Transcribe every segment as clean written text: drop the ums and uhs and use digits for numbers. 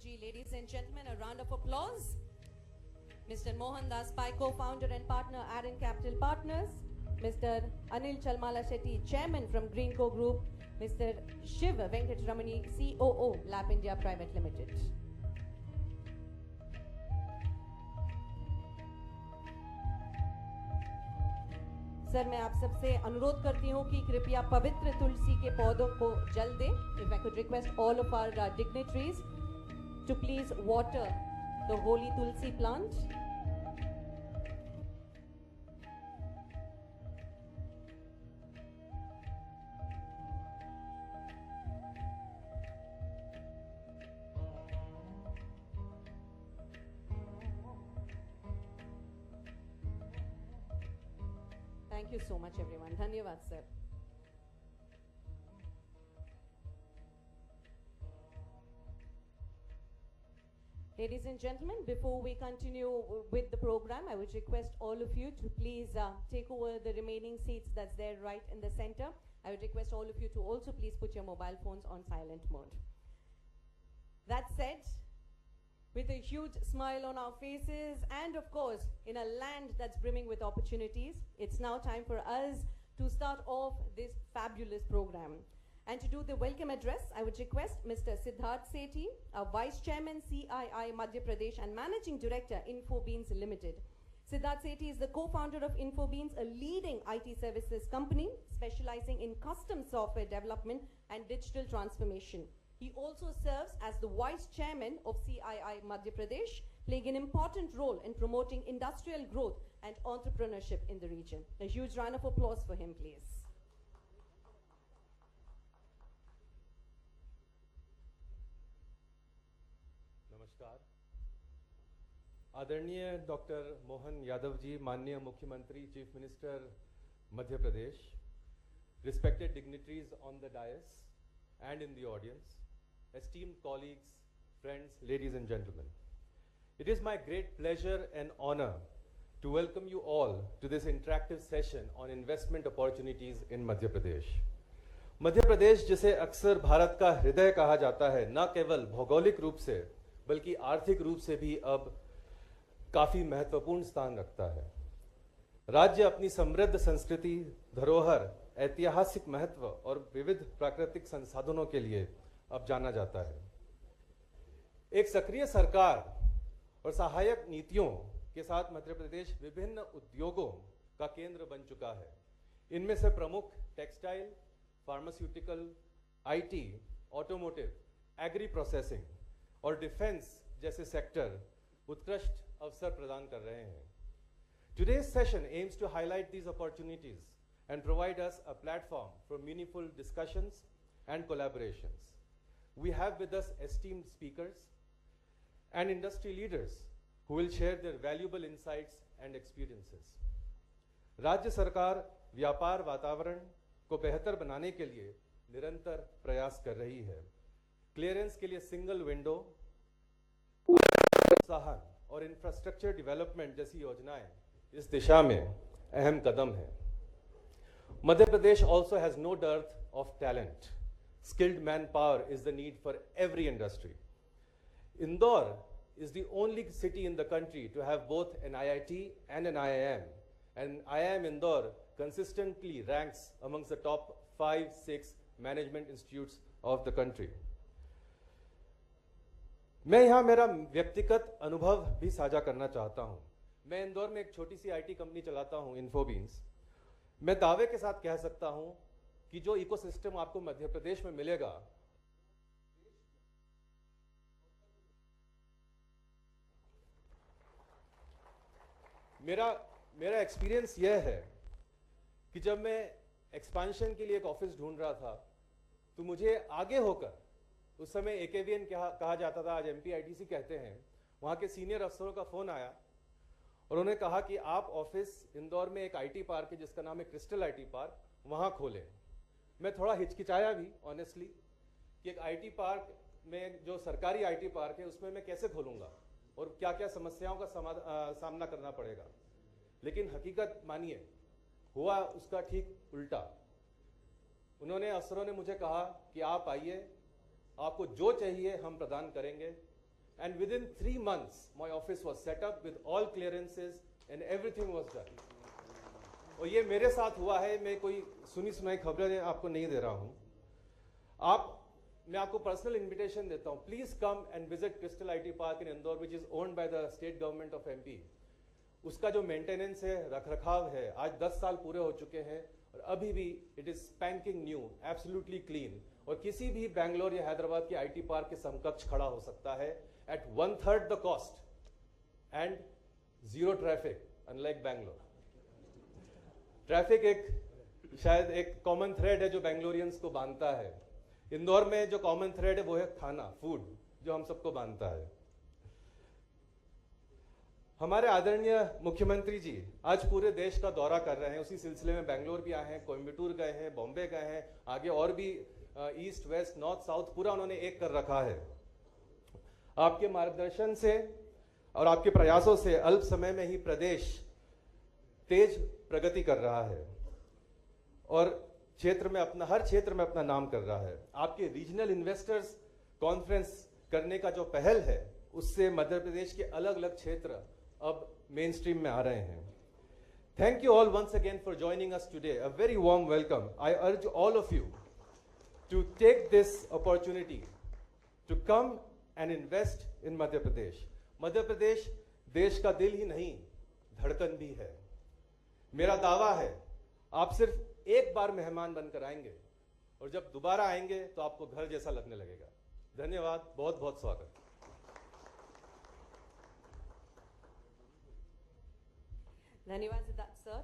ji. Ladies and gentlemen, a round of applause. Mr. Mohan Das Pai, co-founder and partner, Aaron Capital Partners. Mr. Anil Chalmala Shetty, chairman from Greenco Group. Mr. Shiv Venkat Ramani, COO, Lab India Private Limited. Sir मैं आप सबसे अनुरोध करती हूँ कि कृपया पवित्र तुलसी के पौधों को जल दें. If I could request all of our dignitaries to please water the holy tulsi plant. Thank you so much everyone. Dhanyavad sir. Ladies and gentlemen, before we continue with the program, I would request all of you to please take over the remaining seats that's there right in the center. I would request all of you to also please put your mobile phones on silent mode. That said, with a huge smile on our faces and of course in a land that's brimming with opportunities, it's now time for us to start off this fabulous program. And to do the welcome address, I would request Mr. Siddharth Sethi, our Vice Chairman, CII Madhya Pradesh and Managing Director, Infobeans Limited. Siddharth Sethi is the co-founder of Infobeans, a leading IT services company specializing in custom software development and digital transformation. He also serves as the Vice Chairman of CII Madhya Pradesh, playing an important role in promoting industrial growth and entrepreneurship in the region. A huge round of applause for him, please. नमस्कार. आदरणीय doctor Mohan Yadav ji, माननीय मुख्यमंत्री, chief minister Madhya Pradesh, respected dignitaries on the dais and in the audience, esteemed colleagues, friends, ladies and gentlemen. It is my great pleasure and honor to welcome you all to this interactive session on investment opportunities in Madhya Pradesh. Madhya Pradesh जिसे अक्सर भारत का हृदय कहा जाता है, न केवल भौगोलिक रूप से बल्कि आर्थिक रूप से भी अब काफी महत्वपूर्ण स्थान रखता है. राज्य अपनी समृद्ध संस्कृति, धरोहर, ऐतिहासिक महत्व और विविध प्राकृतिक संसाधनों के लिए अब जाना जाता है. एक सक्रिय सरकार और सहायक नीतियों के साथ मध्य प्रदेश विभिन्न उद्योगों का केंद्र बन चुका है. इनमें से प्रमुख textile, pharmaceutical, IT, automotive, agri processing और डिफेंस जैसे सेक्टर उत्कृष्ट अवसर प्रदान कर रहे हैं. Today's session aims to highlight these opportunities and provide us a platform for meaningful discussions and collaborations. We have with us esteemed speakers and industry leaders who will share their valuable insights and experiences. राज्य सरकार व्यापार वातावरण को बेहतर बनाने के लिए निरंतर प्रयास कर रही है. क्लियरेंस के लिए सिंगल विंडो, प्रोत्साहन और इंफ्रास्ट्रक्चर डेवलपमेंट जैसी योजनाएं इस दिशा में अहम कदम है. Madhya Pradesh also has no dearth of talent. Skilled manpower is the need for every industry. Indore is the only city in the country to have both an IIT and an IIM, and IIM Indore consistently ranks amongst the top 5-6 management institutes of the country. मैं यहाँ मेरा व्यक्तिगत अनुभव भी साझा करना चाहता हूँ. मैं इंदौर में एक छोटी सी आईटी कंपनी चलाता हूँ, इन्फोबीन्स. मैं दावे के साथ कह सकता हूँ कि जो इकोसिस्टम आपको मध्य प्रदेश में मिलेगा, मेरा एक्सपीरियंस यह है कि जब मैं एक्सपेंशन के लिए एक ऑफिस ढूंढ रहा था तो मुझे आगे होकर, उस समय एकेवीएन कहा जाता था, आज एमपीआईटीसी कहते हैं, वहाँ के सीनियर अफसरों का फोन आया और उन्होंने कहा कि आप ऑफिस इंदौर में एक आईटी पार्क है जिसका नाम है क्रिस्टल आईटी पार्क, वहाँ खोलें. मैं थोड़ा हिचकिचाया भी ऑनेस्टली कि एक आईटी पार्क में, जो सरकारी आईटी पार्क है, उसमें मैं कैसे खोलूँगा और क्या क्या समस्याओं का सामना करना पड़ेगा. लेकिन हकीकत मानिए, हुआ उसका ठीक उल्टा. अफसरों ने मुझे कहा कि आप आइए, आपको जो चाहिए हम प्रदान करेंगे. and within 3 months, my office was set up with all clearances and everything was done. और ये मेरे साथ हुआ है, मैं कोई सुनी सुनाई खबरें आपको नहीं दे रहा हूँ. मैं आपको पर्सनल इन्विटेशन देता हूँ. Please come and visit crystal IT park in Indore, which is owned by the state government of MP. उसका जो मेंटेनेंस है, रखरखाव है, आज 10 साल पूरे हो चुके हैं और अभी भी it is spanking new, absolutely clean. और किसी भी बैंगलोर या हैदराबाद की आईटी पार्क के समकक्ष खड़ा हो सकता है at 1/3 the cost and zero traffic, unlike Bangalore. Traffic शायद एक कॉमन थ्रेड है जो बैंगलोरियंस को बांधता है. इंदौर में जो कॉमन थ्रेड है वो है खाना, फूड, जो हम सबको बांधता है. हमारे आदरणीय मुख्यमंत्री जी आज पूरे देश का दौरा कर रहे हैं. उसी सिलसिले में बैंगलोर भी आए हैं, कोयम्बटूर गए हैं, बॉम्बे गए हैं, आगे और भी ईस्ट वेस्ट नॉर्थ साउथ पूरा उन्होंने एक कर रखा है. आपके मार्गदर्शन से और आपके प्रयासों से अल्प समय में ही प्रदेश तेज प्रगति कर रहा है और क्षेत्र में अपना, हर क्षेत्र में अपना नाम कर रहा है. आपके रीजनल इन्वेस्टर्स कॉन्फ्रेंस करने का जो पहल है उससे मध्य प्रदेश के अलग अलग क्षेत्र अब मेन स्ट्रीम में आ रहे हैं. Thank you all once again for joining us today. A very warm welcome. I urge all of you to take this opportunity to come and invest in Madhya Pradesh. Madhya Pradesh देश का दिल ही नहीं, धड़कन भी है. मेरा दावा है आप सिर्फ एक बार मेहमान बनकर आएंगे और जब दोबारा आएंगे तो आपको घर जैसा लगने लगेगा. धन्यवाद, बहुत बहुत स्वागत. Dhanyawad Siddharth sir.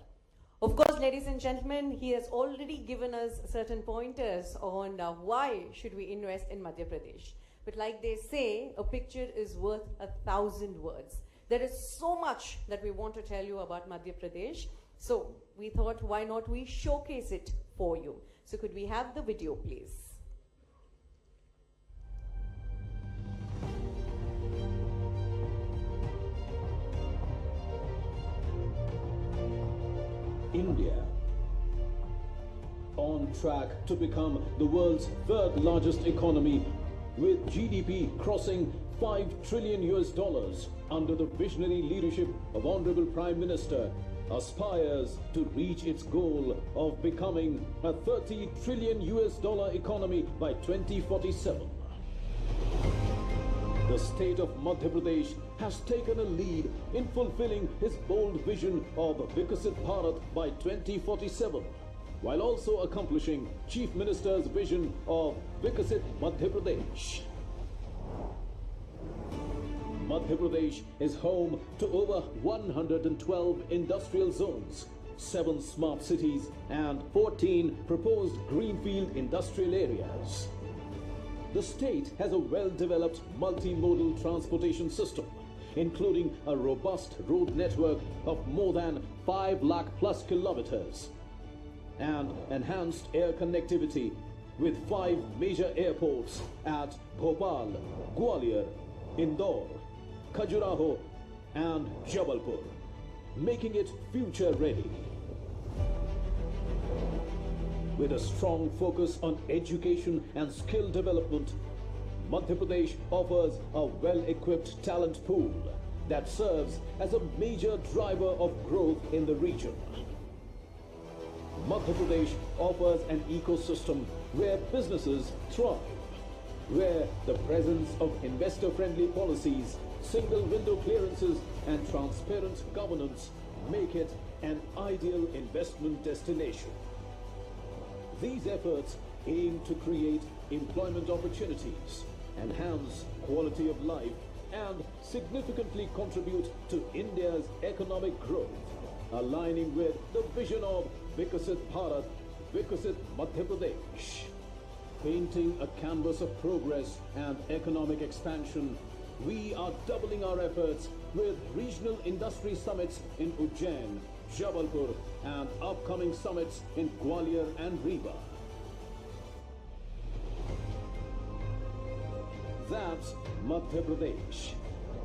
Of course, ladies and gentlemen, he has already given us certain pointers on why should we invest in Madhya Pradesh. But like they say, a picture is worth 1,000 words. There is so much that we want to tell you about Madhya Pradesh. So we thought, why not we showcase it for you? So could we have the video, please? India, on track to become the world's third largest economy, with GDP crossing $5 trillion under the visionary leadership of Honorable Prime Minister, aspires to reach its goal of becoming a $30 trillion economy by 2047. The state of Madhya Pradesh has taken a lead in fulfilling his bold vision of Vikasit Bharat by 2047, while also accomplishing Chief Minister's vision of Vikasit Madhya Pradesh. Madhya Pradesh is home to over 112 industrial zones, 7 smart cities and 14 proposed greenfield industrial areas. The state has a well-developed multimodal transportation system, including a robust road network of more than 5 lakh plus kilometers and enhanced air connectivity with 5 major airports at Bhopal, Gwalior, Indore, Khajuraho and Jabalpur, making it future ready. With a strong focus on education and skill development, Madhya Pradesh offers a well-equipped talent pool that serves as a major driver of growth in the region. Madhya Pradesh offers an ecosystem where businesses thrive, where the presence of investor-friendly policies, single window clearances and transparent governance make it an ideal investment destination. These efforts aim to create employment opportunities, enhance quality of life, and significantly contribute to India's economic growth, aligning with the vision of Vikasit Bharat, Vikasit Madhya Pradesh. Painting a canvas of progress and economic expansion, we are doubling our efforts with regional industry summits in Ujjain, Jabalpur and upcoming summits in Gwalior and Rewa. That's Madhya Pradesh,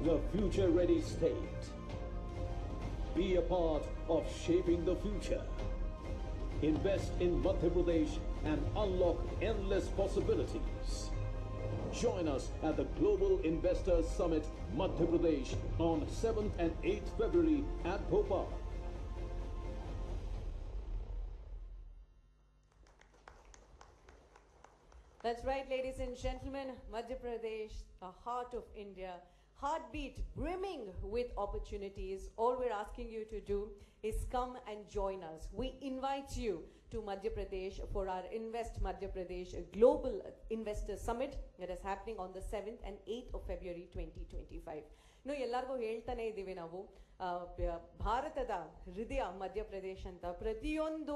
the future-ready state. Be a part of shaping the future. Invest in Madhya Pradesh and unlock endless possibilities. Join us at the Global Investors Summit, Madhya Pradesh on 7th and 8th February at Bhopal. That's right, ladies and gentlemen, Madhya Pradesh, the heart of India, heartbeat brimming with opportunities. All we're asking you to do is come and join us. We invite you to Madhya Pradesh for our Invest Madhya Pradesh Global Investor Summit that is happening on the 7th and 8th of February 2025. ಇನ್ನು ಎಲ್ಲರಿಗೂ ಹೇಳ್ತಾನೆ ಇದ್ದೀವಿ ನಾವು ಭಾರತದ ಹೃದಯ ಮಧ್ಯಪ್ರದೇಶ ಅಂತ ಪ್ರತಿಯೊಂದು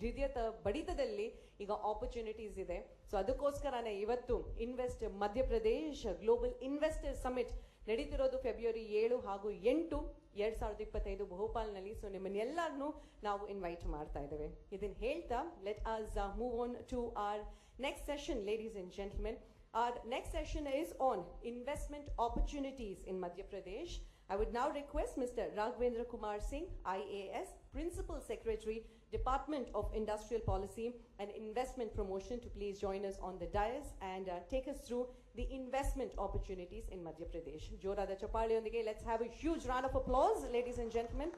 ಹೃದಯದ ಬಡಿತದಲ್ಲಿ ಈಗ ಆಪರ್ಚುನಿಟೀಸ್ ಇದೆ. ಸೊ ಅದಕ್ಕೋಸ್ಕರನೇ ಇವತ್ತು invest Madhya Pradesh global investor summit ನಡೀತಿರೋದು ಫೆಬ್ರವರಿ 7 ಹಾಗೂ 8, 2025 ಭೋಪಾಲ್ನಲ್ಲಿ. ಸೊ ನಿಮ್ಮನ್ನೆಲ್ಲರನ್ನೂ ನಾವು ಇನ್ವೈಟ್ ಮಾಡ್ತಾ ಇದ್ದೇವೆ. ಇದನ್ನ ಹೇಳ್ತಾ let us move on to our next session, ladies and gentlemen. Our next session is on investment opportunities in Madhya Pradesh. I would now request Mr. Raghvendra Kumar Singh, IAS, Principal Secretary, Department of Industrial Policy and Investment Promotion, to please join us on the dais and take us through the investment opportunities in Madhya Pradesh. Jorada Chapali ondige, let's have a huge round of applause, ladies and gentlemen,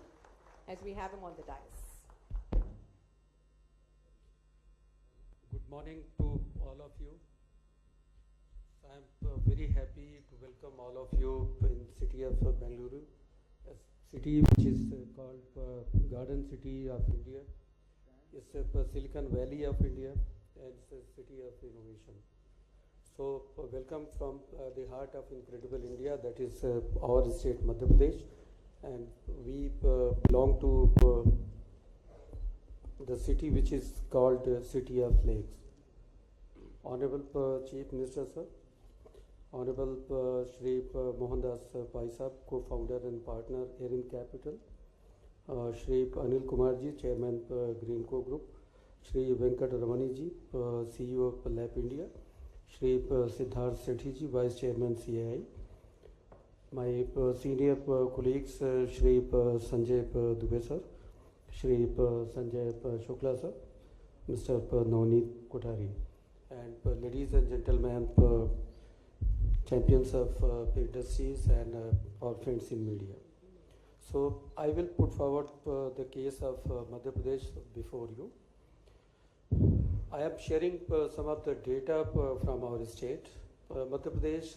as we have him on the dais. Good morning to all of you. I am very happy to welcome all of you in city of Bengaluru, a city which is called Garden City of India. It's Silicon Valley of India, and it's a city of innovation. So welcome from the heart of incredible India, that is our state Madhya Pradesh, and we belong to the city which is called City of Lakes. Honorable Chief Minister Sir, Honorable Shri Mohandas Pai Sahab, co-founder and partner Erin Capital, Shri Anil Kumar ji, Chairman Greenco Group, Shri Venkat Ramani ji, CEO of Lab India, Shri Siddharth Sethi ji, Vice Chairman CAI, my senior colleagues Shri Sanjay Dubey sir, Shri Sanjay Shukla sir, Mr. Navneet Kothari, and ladies and gentlemen, champions of industries and our friends in media. So I will put forward the case of Madhya Pradesh before you. I am sharing some of the data from our state. Madhya Pradesh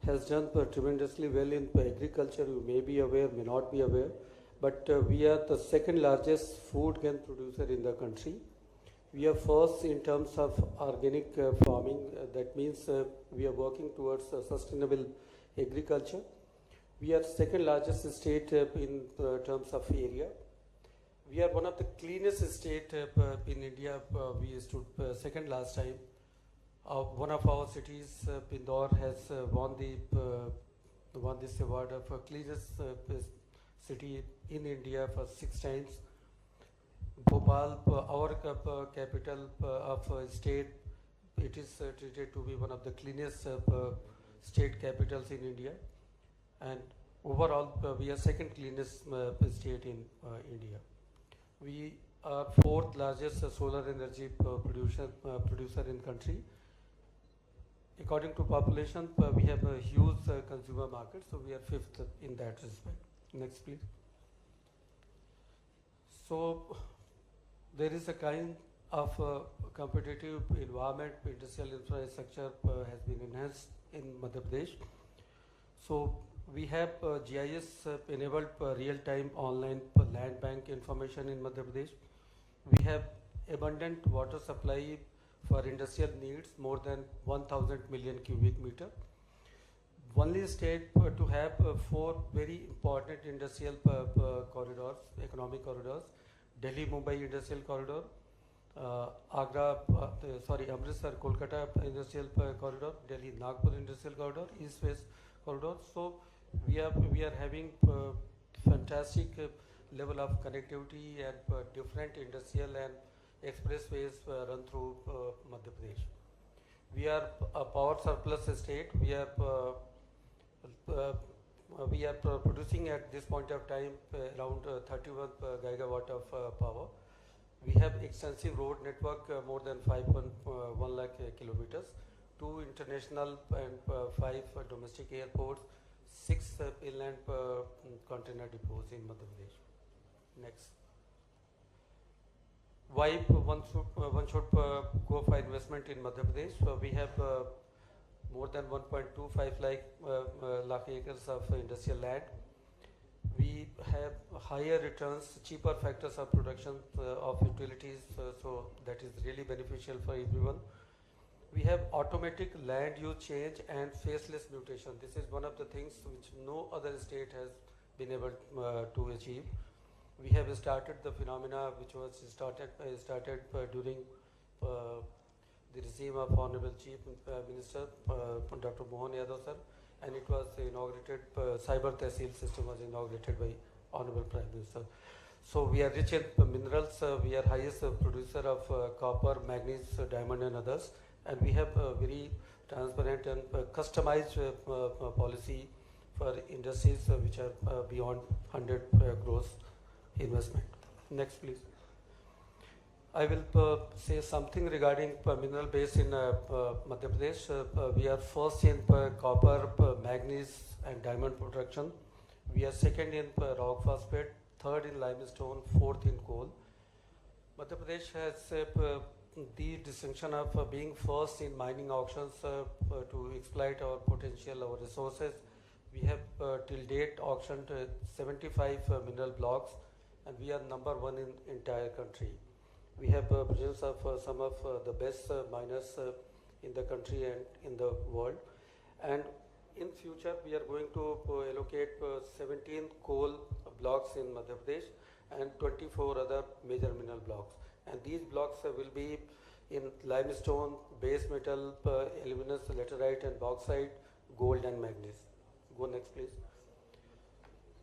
has done tremendously well in agriculture. You may be aware, may not be aware, but we are the second largest food grain producer in the country. We are first in terms of organic farming. That means we are working towards sustainable agriculture. We are second largest state in terms of area. We are one of the cleanest state in India. We stood second last time. One of our cities, Indore, has won this award of cleanest city in India for 6 times. Bhopal, our capital of state, it is treated to be one of the cleanest state capitals in India, and overall we are second cleanest state in India. We are fourth largest solar energy producer in country. According to population, we have a huge consumer market, so we are fifth in that respect. Next, please. So there is a kind of competitive environment. Industrial infrastructure has been enhanced in Madhya Pradesh. So we have GIS enabled real-time online land bank information in Madhya Pradesh. We have abundant water supply for industrial needs, more than 1,000 million cubic meter. Only state to have 4 very important industrial corridors, economic corridors: Delhi-Mumbai Industrial Corridor, Amritsar Kolkata Industrial Corridor, Delhi-Nagpur Industrial Corridor, East-West Corridor. So we are having fantastic level of connectivity and different industrial and expressways run through Madhya Pradesh. We are a power surplus state. We are producing at this point of time around 31 gigawatt of power. We have extensive road network, more than 5.1 lakh kilometers. 2 international and 5 domestic airports, 6 inland container depots in Madhya Pradesh. Next. Why one should go for investment in Madhya Pradesh? We have more than 1.25 lakh acres of industrial land. We have higher returns, cheaper factors of production of utilities, so that is really beneficial for everyone. We have automatic land use change and faceless mutation. This is one of the things which no other state has been able to achieve. We have started the phenomena which was started during the regime of Honorable Chief Minister Dr. Mohan Yadav sir, and it was inaugurated, Cyber Tehsil system was inaugurated by Honorable Prime Minister. So we are rich in minerals, we are highest producer of copper, manganese, diamond and others, and we have a very transparent and customized policy for industries which are beyond 100 crores investment. Next please. I will say something regarding mineral base in Madhya Pradesh. We are first in copper, manganese and diamond production. We are second in rock phosphate, third in limestone, fourth in coal. Madhya Pradesh has the distinction of being first in mining auctions to exploit our potential, our resources. We have till date auctioned 75 mineral blocks, and we are number one in entire country. We have presence of some of the best miners in the country and in the world. And in future, we are going to allocate 17 coal blocks in Madhya Pradesh and 24 other major mineral blocks. And these blocks will be in limestone, base metal, aluminum, laterite and bauxite, gold and manganese. Go next please.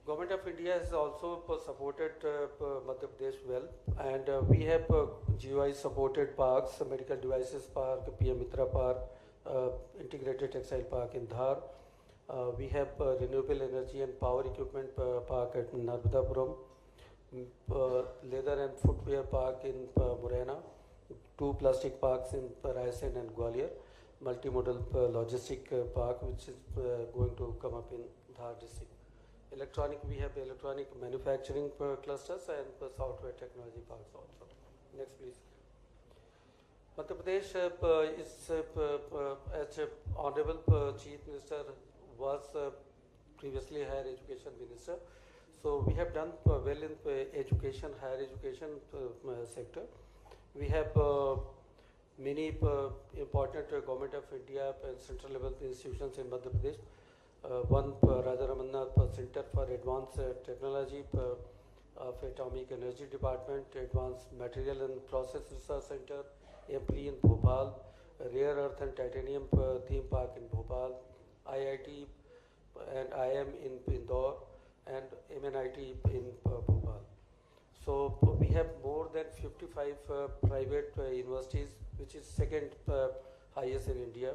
Government of India has also supported Madhya Pradesh well, and we have GOI supported parks, medical devices park, PM Mitra park, integrated textile park in Dhar. We have renewable energy and power equipment park at Narmadapuram, leather and footwear park in Morena, 2 plastic parks in Raisen and Gwalior, multimodal logistic park which is going to come up in Dhar district. We have electronic manufacturing clusters and software technology parks also. Next please. Madhya Pradesh is, as Honorable Chief Minister was previously Higher Education Minister. So we have done well in education, higher education sector. We have many important Government of India and central level institutions in Madhya Pradesh. One Raja Ramannath Center for Advanced Technology of Atomic Energy Department, Advanced Material and Process Research Center, AMPLI in Bhopal, Rare Earth and Titanium Theme Park in Bhopal, IIT and IM in Indore, and MNIT in Bhopal. So we have more than 55 private universities, which is second highest in India.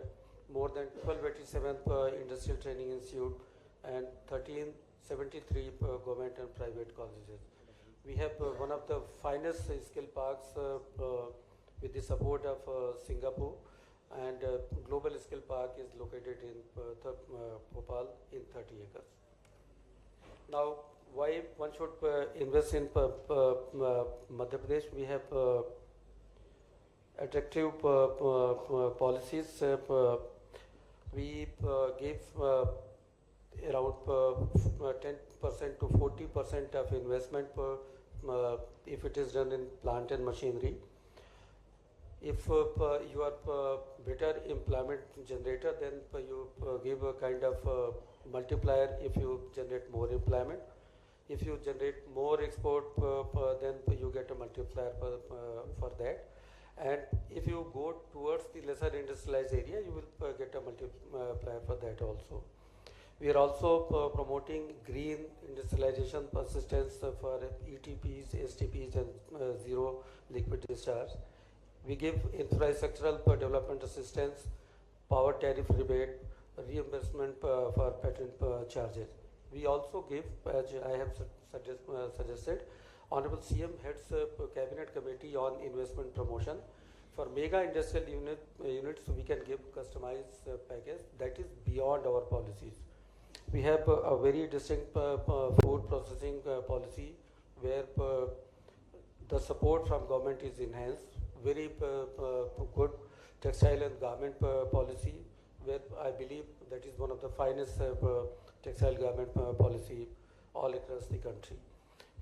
More than 1287 industrial training institute and 1373 government and private colleges. We have one of the finest skill parks with the support of Singapore, and global skill park is located in Bhopal in 30 acres. Now, why one should invest in Madhya Pradesh? We have attractive policies. We give around 10% to 40% of investment if it is done in plant and machinery. If you are better employment generator, then you give a kind of multiplier if you generate more employment. If you generate more export, then you get a multiplier for that. And if you go towards the lesser industrialized area, you will get a multiplier for that also. We are also promoting green industrialization persistence for ETPs, STPs and zero liquid discharge. We give infrastructural development assistance, power tariff rebate, reimbursement for patent charges. We also give, as I have suggested, Honorable CM heads a cabinet committee on investment promotion. For mega industrial units, we can give customized package that is beyond our policies. We have a very distinct food processing policy where the support from government is enhanced. Very good textile and garment policy, where I believe that is one of the finest textile garment policy all across the country.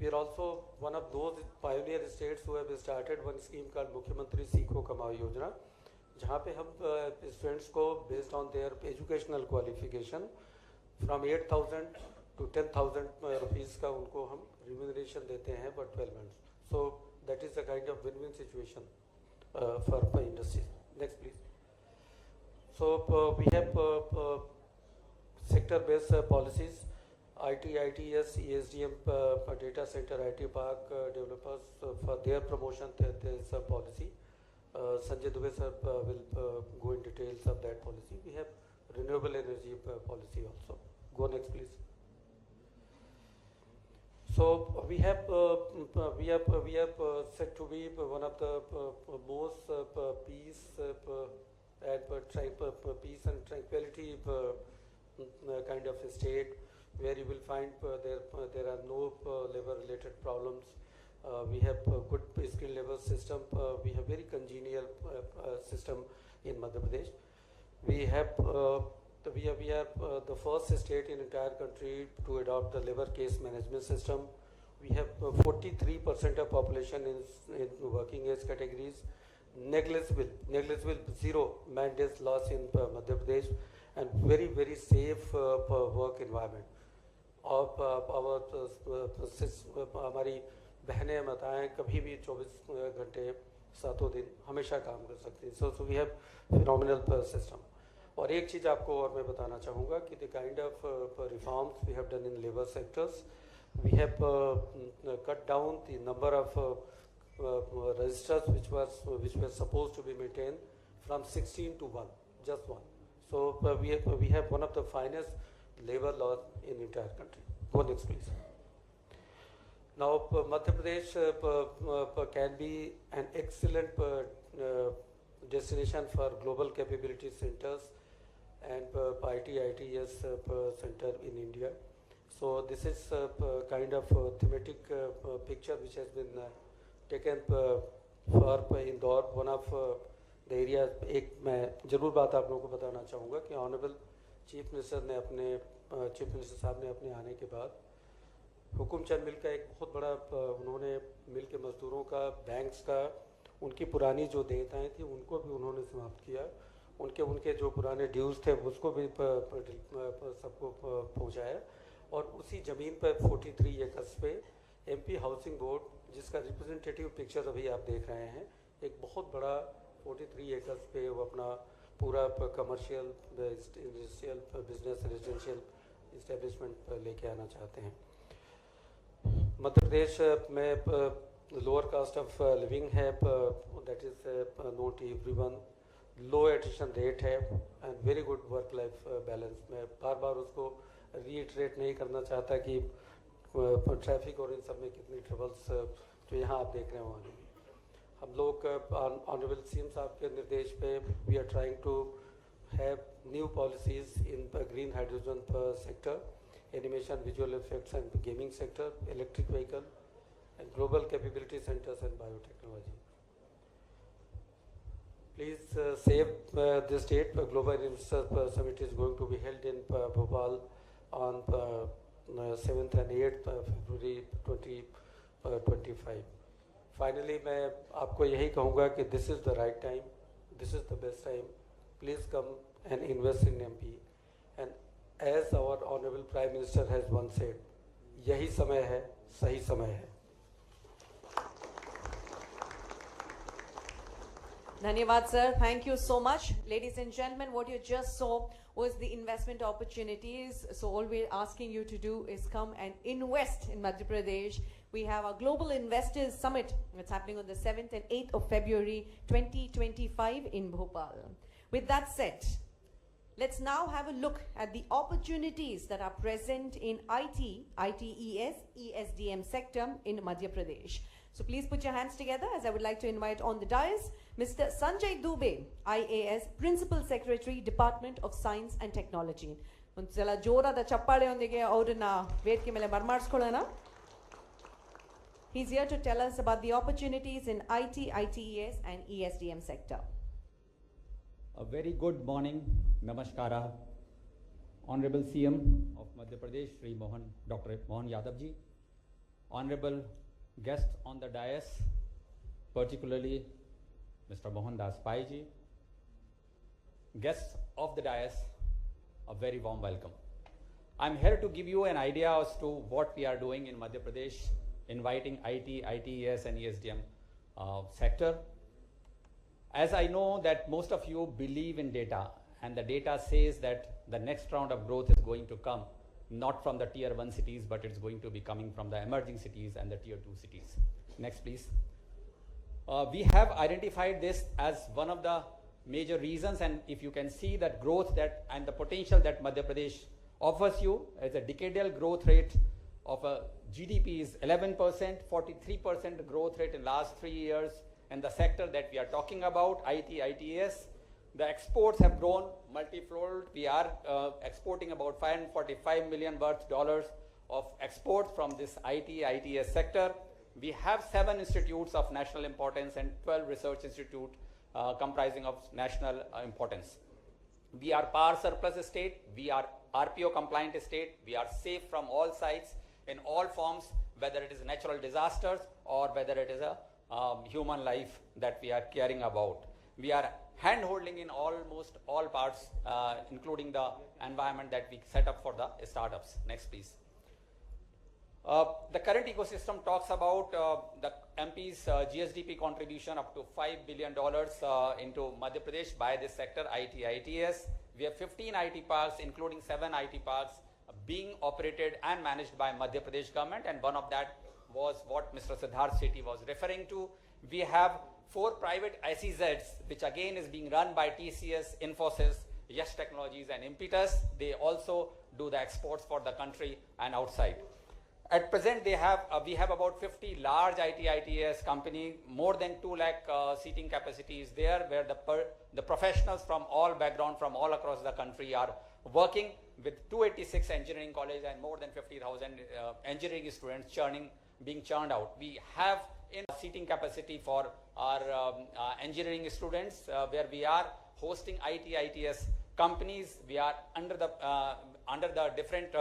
We are also one of those pioneer states who have started one scheme called Mukhyamantri Seekho Kamao Yojana, जहाँ पे हम students को based on their educational qualification from 8,000 to 10,000 rupees का उनको हम remuneration देते हैं for 12 months. So that is a kind of win-win situation for industry. Next, please. So we have sector-based policies. IT, ITS, ESDM, data center, IT park developers, for their promotion there is a policy. Sanjay Dubey sir will go in details of that policy. We have renewable energy policy also. Go next, please. So we have said to be one of the most peace and tranquility kind of a state, where you will find there are no labor-related problems. We have good skill level system. We have very congenial system in Madhya Pradesh. We are the first state in entire country to adopt the labor case management system. We have 43% of population in working age categories. Negligible zero man days loss in Madhya Pradesh, and very safe work environment. और हमारी बहनें माताएं कभी भी 24 घंटे 7 दिन हमेशा काम कर सकती हैं. So we have phenomenal system. और एक चीज़ आपको और मैं बताना चाहूँगा कि the kind of reforms we have done in labor sectors, we have cut down the number of registers which were supposed to be maintained from 16 to 1, just 1. So we have one of the finest labor laws in entire country. Go next, please. Now Madhya Pradesh can be an excellent destination for global capability centers and IT, ITS center in India. So this is kind of thematic picture which has been taken for Indore, one of the areas. एक मैं जरूर बात आप लोगों को बताना चाहूँगा कि ऑनरेबल चीफ मिनिस्टर साहब ने अपने आने के बाद हुकुमचंद मिल का एक बहुत बड़ा उन्होंने मिल के मजदूरों का, बैंक्स का, उनकी पुरानी जो देयताएँ थी उनको भी उन्होंने समाप्त किया. उनके जो पुराने ड्यूज़ थे उसको भी सबको पहुँचाया. और उसी ज़मीन पर 43 एकड़ पे MP हाउसिंग बोर्ड, जिसका रिप्रेजेंटेटिव पिक्चर अभी आप देख रहे हैं, एक बहुत बड़ा 43 एकड़ पे वो अपना पूरा commercial, industrial, business, residential establishment लेके आना चाहते हैं. मध्य प्रदेश में लोअर कास्ट ऑफ लिविंग है, that is known to everyone. Low attrition rate है and very good work life balance. मैं बार उसको रीइटरेट नहीं करना चाहता कि ट्रैफिक और इन सब में कितनी ट्रबल्स जो यहाँ आप देख रहे हो. हम लोग ऑनरेबल सीएम साहब के निर्देश पे we are trying to have new policies in green hydrogen sector, animation, visual effects and gaming sector, electric vehicle and global capability centres and biotechnology. Please save this date. Global Investor Summit is going to be held in Bhopal on 7th and 8th February 2025. Finally, मैं आपको यही कहूँगा कि this is the right time, this is the best time. Please come and invest in MP. And as our Honorable Prime Minister has once said, यही समय है, सही समय है. Dhanyavad sir, thank you so much. Ladies and gentlemen, what you just saw was the investment opportunities. So all we're asking you to do is come and invest in Madhya Pradesh. We have our Global Investors Summit. It's happening on the 7th and 8th of February 2025 in Bhopal. With that said, let's now have a look at the opportunities that are present in IT, ITES, ESDM sector in Madhya Pradesh. So please put your hands together as I would like to invite on the dais Mr. Sanjay Dubey, IAS, Principal Secretary, Department of Science and Technology. ಒಂದ್ಸಲ ಜೋರಾದ ಚಪ್ಪಾಳೆಯೊಂದಿಗೆ ಅವರನ್ನ ವೇದಿಕೆ ಮೇಲೆ ಬರಮಾಡಿಸ್ಕೊಳ್ಳೋಣ. He's here to tell us about the opportunities in IT, ITES and ESDM sector. A very good morning, Namaskara, Honorable CM of Madhya Pradesh, Shri Dr. Mohan Yadav ji, Honorable guests on the dais, particularly Mr. Mohandas Pai ji, guests of the dais, a very warm welcome. I'm here to give you an idea as to what we are doing in Madhya Pradesh, inviting IT, ITES and ESDM sector. As I know that most of you believe in data, and the data says that the next round of growth is going to come not from the tier 1 cities, but it's going to be coming from the emerging cities and the tier 2 cities. Next, please. We have identified this as one of the major reasons, and if you can see that growth that and the potential that Madhya Pradesh offers you as a decadal growth rate of a GDP is 11%, 43% growth rate in last 3 years. And the sector that we are talking about, IT, ITES, the exports have grown multifold. We are exporting about $545 million worth of exports from this IT, ITES sector. We have 7 institutes of national importance and 12 research institutes comprising of national importance. We are power surplus state. We are RPO compliant state. We are safe from all sides in all forms, whether it is natural disasters or whether it is a human life that we are caring about. We are hand-holding in almost all parts, including the environment that we set up for the startups. Next, please. The current ecosystem talks about the MP's GSDP contribution up to $5 billion into Madhya Pradesh by this sector, IT, ITES. We have 15 IT parks, including 7 IT parks being operated and managed by Madhya Pradesh government, and one of that was what Mr. Siddharth Sethi was referring to. We have 4 private SEZs, which again is being run by TCS, Infosys, Yash Technologies and Impetus. They also do the exports for the country and outside. At present, we have about 50 large IT, ITES company, more than 2 lakh seating capacities there, where the professionals from all background, from all across the country are working with 286 engineering colleges and more than 50,000 engineering students being churned out. We have in seating capacity for our engineering students, where we are hosting IT, ITES companies. We are under the different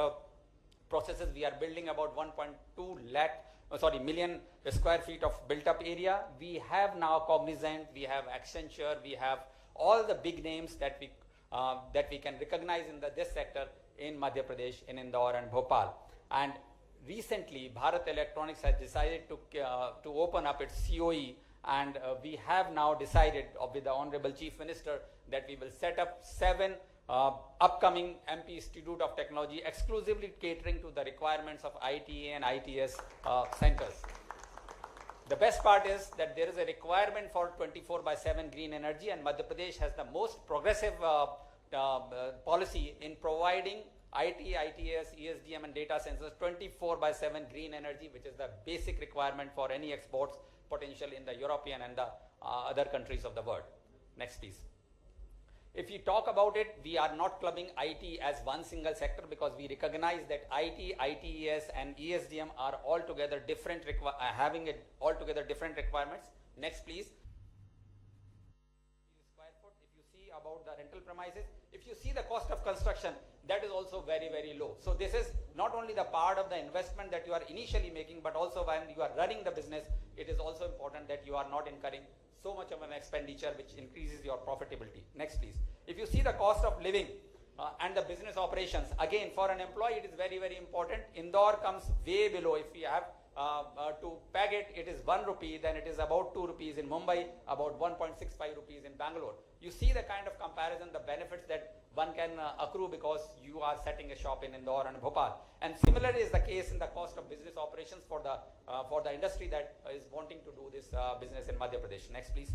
processes. We are building about 1.2 million square feet of built up area. We have now Cognizant, we have Accenture, we have all the big names that we can recognize in this sector in Madhya Pradesh, in Indore and Bhopal. And recently, Bharat Electronics has decided to open up its COE, and we have now decided with the Honorable Chief Minister that we will set up 7 upcoming MP Institute of Technology exclusively catering to the requirements of ITA and ITS centers. The best part is that there is a requirement for 24/7 green energy, and Madhya Pradesh has the most progressive policy in providing IT, ITS, ESDM and data centers 24/7 green energy, which is the basic requirement for any exports potential in the European and the other countries of the world. Next, please. If you talk about it, we are not clubbing IT as one single sector, because we recognize that IT, ITES and ESDM are altogether different, having altogether different requirements. Next, please. Square foot, if you see about the rental premises, if you see the cost of construction, that is also very, very low. So this is not only the part of the investment that you are initially making, but also when you are running the business, it is also important that you are not incurring so much of an expenditure which increases your profitability. Next, please. If you see the cost of living and the business operations, again, for an employee, it is very, very important. Indore comes way below. If we have to peg it, it is 1 rupee, then it is about 2 rupees in Mumbai, about 1.65 rupees in Bangalore. You see the kind of comparison, the benefits that one can accrue because you are setting a shop in Indore and Bhopal. And similarly is the case in the cost of business operations for the industry that is wanting to do this business in Madhya Pradesh. Next, please.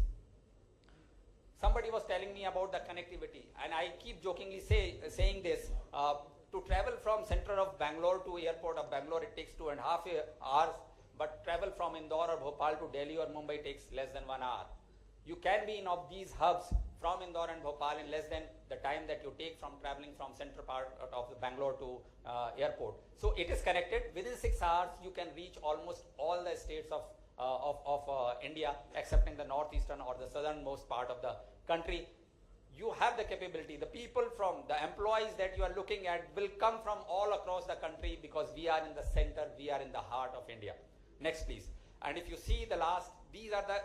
Somebody was telling me about the connectivity, and I keep jokingly saying this. To travel from center of Bangalore to airport of Bangalore, it takes 2.5 hours. but travel from Indore or Bhopal to Delhi or Mumbai takes less than 1 hour. You can be in of these hubs from Indore and Bhopal in less than the time that you take from traveling from central part of the Bangalore to airport. So it is connected. Within 6 hours, you can reach almost all the states of India, excepting the northeastern or the southernmost part of the country. You have the capability. The people from the employees that you are looking at will come from all across the country because we are in the center, we are in the heart of India. Next, please. And if you see the last, these are the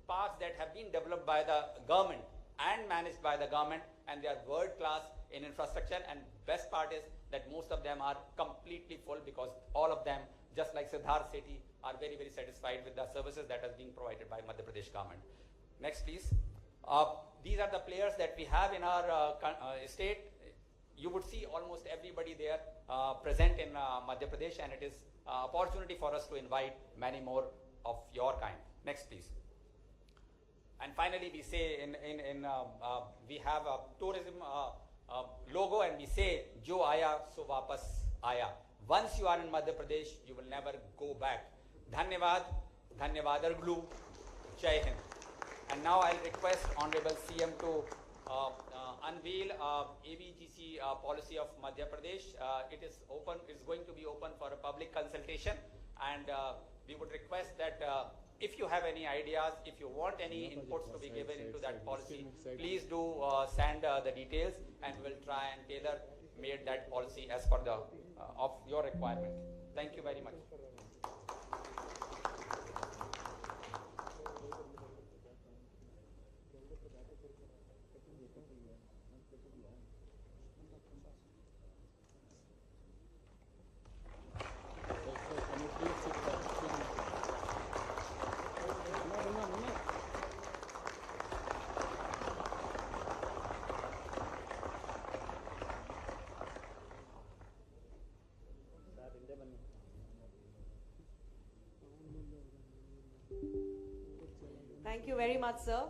parks that have been developed by the government and managed by the government, and they are world class in infrastructure. And best part is that most of them are completely full because all of them, just like Siddharth City, are very, very satisfied with the services that are being provided by Madhya Pradesh government. Next, please. These are the players that we have in our state. You would see almost everybody there present in Madhya Pradesh, and it is an opportunity for us to invite many more of your kind. Next, please. And finally, we say we have a tourism logo, and we say, "Jo aaya, so wapas aaya." Once you are in Madhya Pradesh, you will never go back. Dhanyavad, Dhanyavad Arglu, Jai Hind. And now I'll request Honorable CM to unveil ABGC policy of Madhya Pradesh. It is open. It's going to be open for a public consultation, and we would request that if you have any ideas, if you want any inputs to be given into that policy, please do send the details, and we'll try and tailor made that policy as per the of your requirement. Thank you very much. Thank you very much, sir.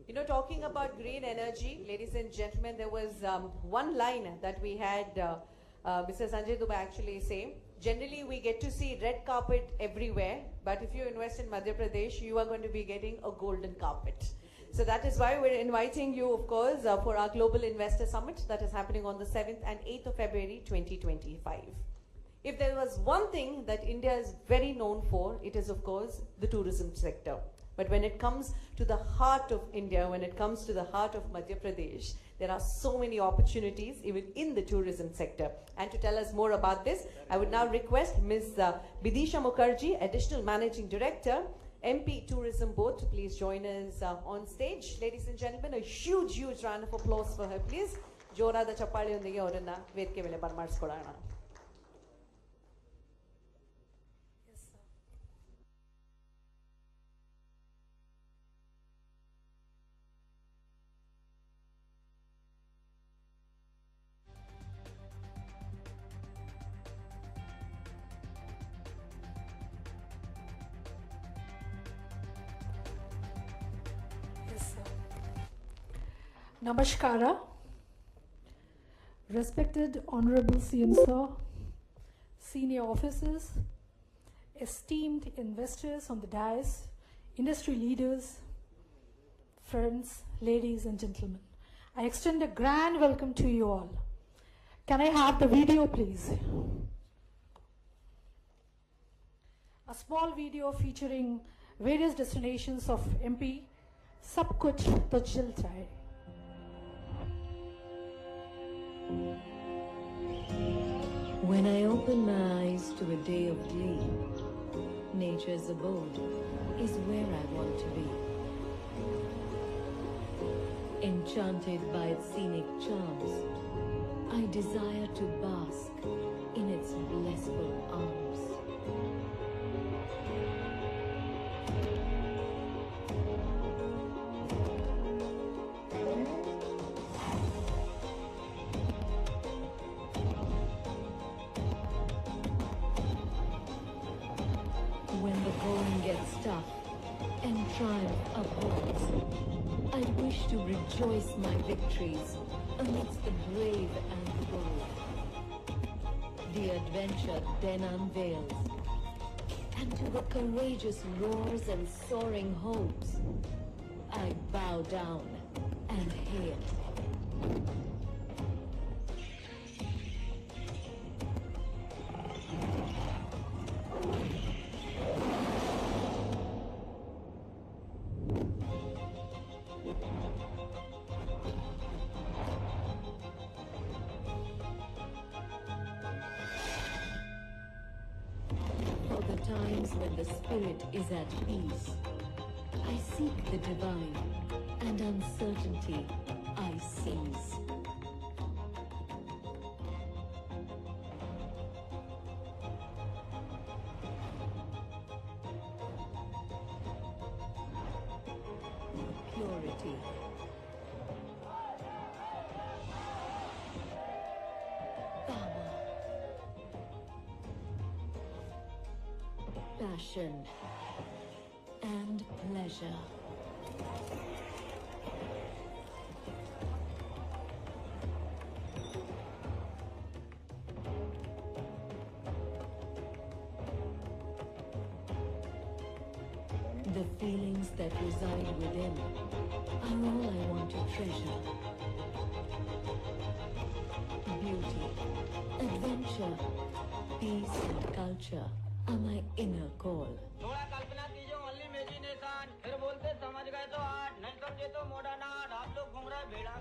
You know, talking about green energy, ladies and gentlemen, there was one line that we had Mr. Sanjay Dubey actually say. Generally, we get to see red carpet everywhere, but if you invest in Madhya Pradesh, you are going to be getting a golden carpet. So that is why we're inviting you, of course, for our Global Investor Summit that is happening on the 7th and 8th of February 2025. If there was one thing that India is very known for, it is, of course, the tourism sector. But when it comes to the heart of India, when it comes to the heart of Madhya Pradesh, there are so many opportunities even in the tourism sector. And to tell us more about this, I would now request Ms. Bidisha Mukherjee, Additional Managing Director, MP Tourism Board, to please join us on stage. Ladies and gentlemen, a huge, huge round of applause for her, please. Jorada Chappali yondige avarana ವೇದಿಕೆ ಮೇಲೆ ಬರಮಾಡಿಸಿಕೊಳ್ಳೋಣ. Namaskara. Respected Honorable CM Sir, senior officers, esteemed investors on the dais, industry leaders, friends, ladies and gentlemen, I extend a grand welcome to you all. Can I have the video, please? A small video featuring various destinations of MP, Sab Kuch To Chilta Hai. When I open my eyes to a day of glee, nature's abode is where I want to be. Enchanted by its scenic charms, I desire to bask in its blissful arms. When the going gets tough and triumph upwards, I wish to rejoice my victories amidst the brave and bold. The adventure then unveils, and to the courageous roars and soaring hopes, I bow down and hail. For the times when the spirit is at peace, I seek the divine, and uncertainty I seize. Purity. Power. Passion and pleasure. The feelings that reside within are all I want to treasure. Beauty, adventure, peace and culture are my inner call. थोड़ा कल्पना कीजिए only imagination फिर बोलते समझ गए तो art नहीं समझे तो मॉडर्न आर्ट आप लोग घूम रहे भेड़ा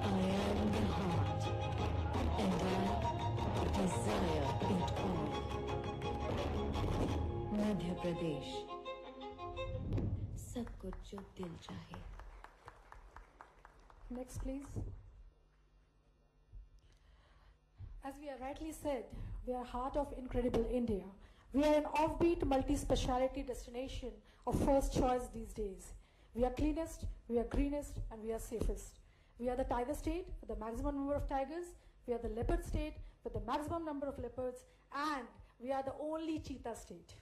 I am the heart, and I desire it all. Madhya Pradesh. सब कुछ जो दिल चाहे. Next, please. As we have rightly said, we are heart of incredible India. We are an offbeat multi-speciality destination of first choice these days. We are cleanest, we are greenest, and we are safest. We are the tiger state with the maximum number of tigers. We are the leopard state with the maximum number of leopards. And we are the only cheetah state.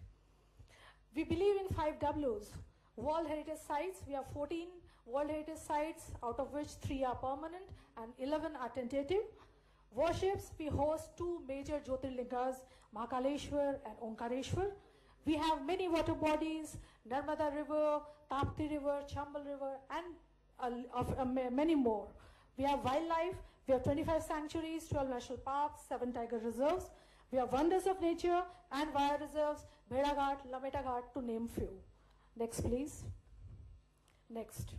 We believe in 5 Ws. World Heritage Sites, we have 14 World Heritage Sites, out of which 3 are permanent and 11 are tentative. Worships, we host 2 major Jyotirlingas, Mahakaleshwar and Omkareshwar. We have many water bodies, Narmada River, Tapti River, Chambal River, and many more. We have wildlife, we have 25 sanctuaries, 12 national parks, 7 tiger reserves. We have wonders of nature and wire reserves, Bheda Ghat, Lameta Ghat, to name few. Next, please. Next.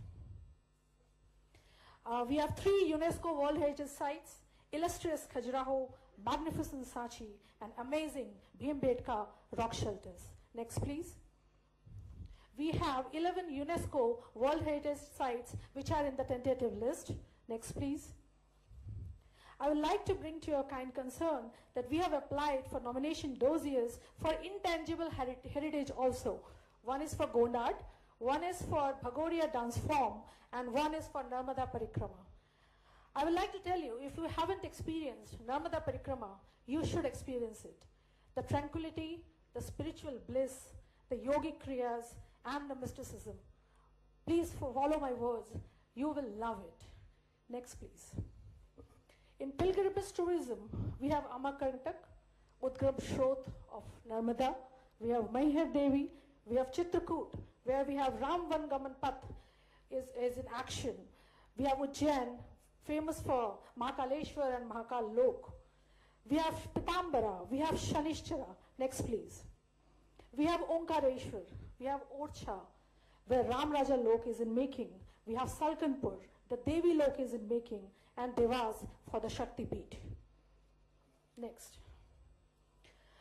We have 3 UNESCO World Heritage Sites, illustrious Khajuraho, magnificent Sachi, and amazing Bhimbetka rock shelters. Next, please. We have 11 UNESCO World Heritage Sites which are in the tentative list. Next, please. I would like to bring to your kind concern that we have applied for nomination dossiers for intangible heritage also. One is for Gondad, one is for Bhagoria dance form, and one is for Narmada Parikrama. I would like to tell you, if you haven't experienced Narmada Parikrama, you should experience it. The tranquility, the spiritual bliss, the yogic kriyas, and the mysticism. Please follow my words. You will love it. Next, please. In pilgrimage tourism, we have Amakarntak, Udgrab Shrot of Narmada. We have Maihar Devi. We have Chitrakoot, where we have Ramvan Gaman Path is in action. We have Ujjain, famous for Mahakaleshwar and Mahakal Lok. We have Pitambara. We have Shanishchara. Next, please. We have Omkareshwar. We have Orcha, where Ram Raja Lok is in making. We have Salkanpur, the Devi Lok is in making, and Devas for the Shakti Peeth. Next.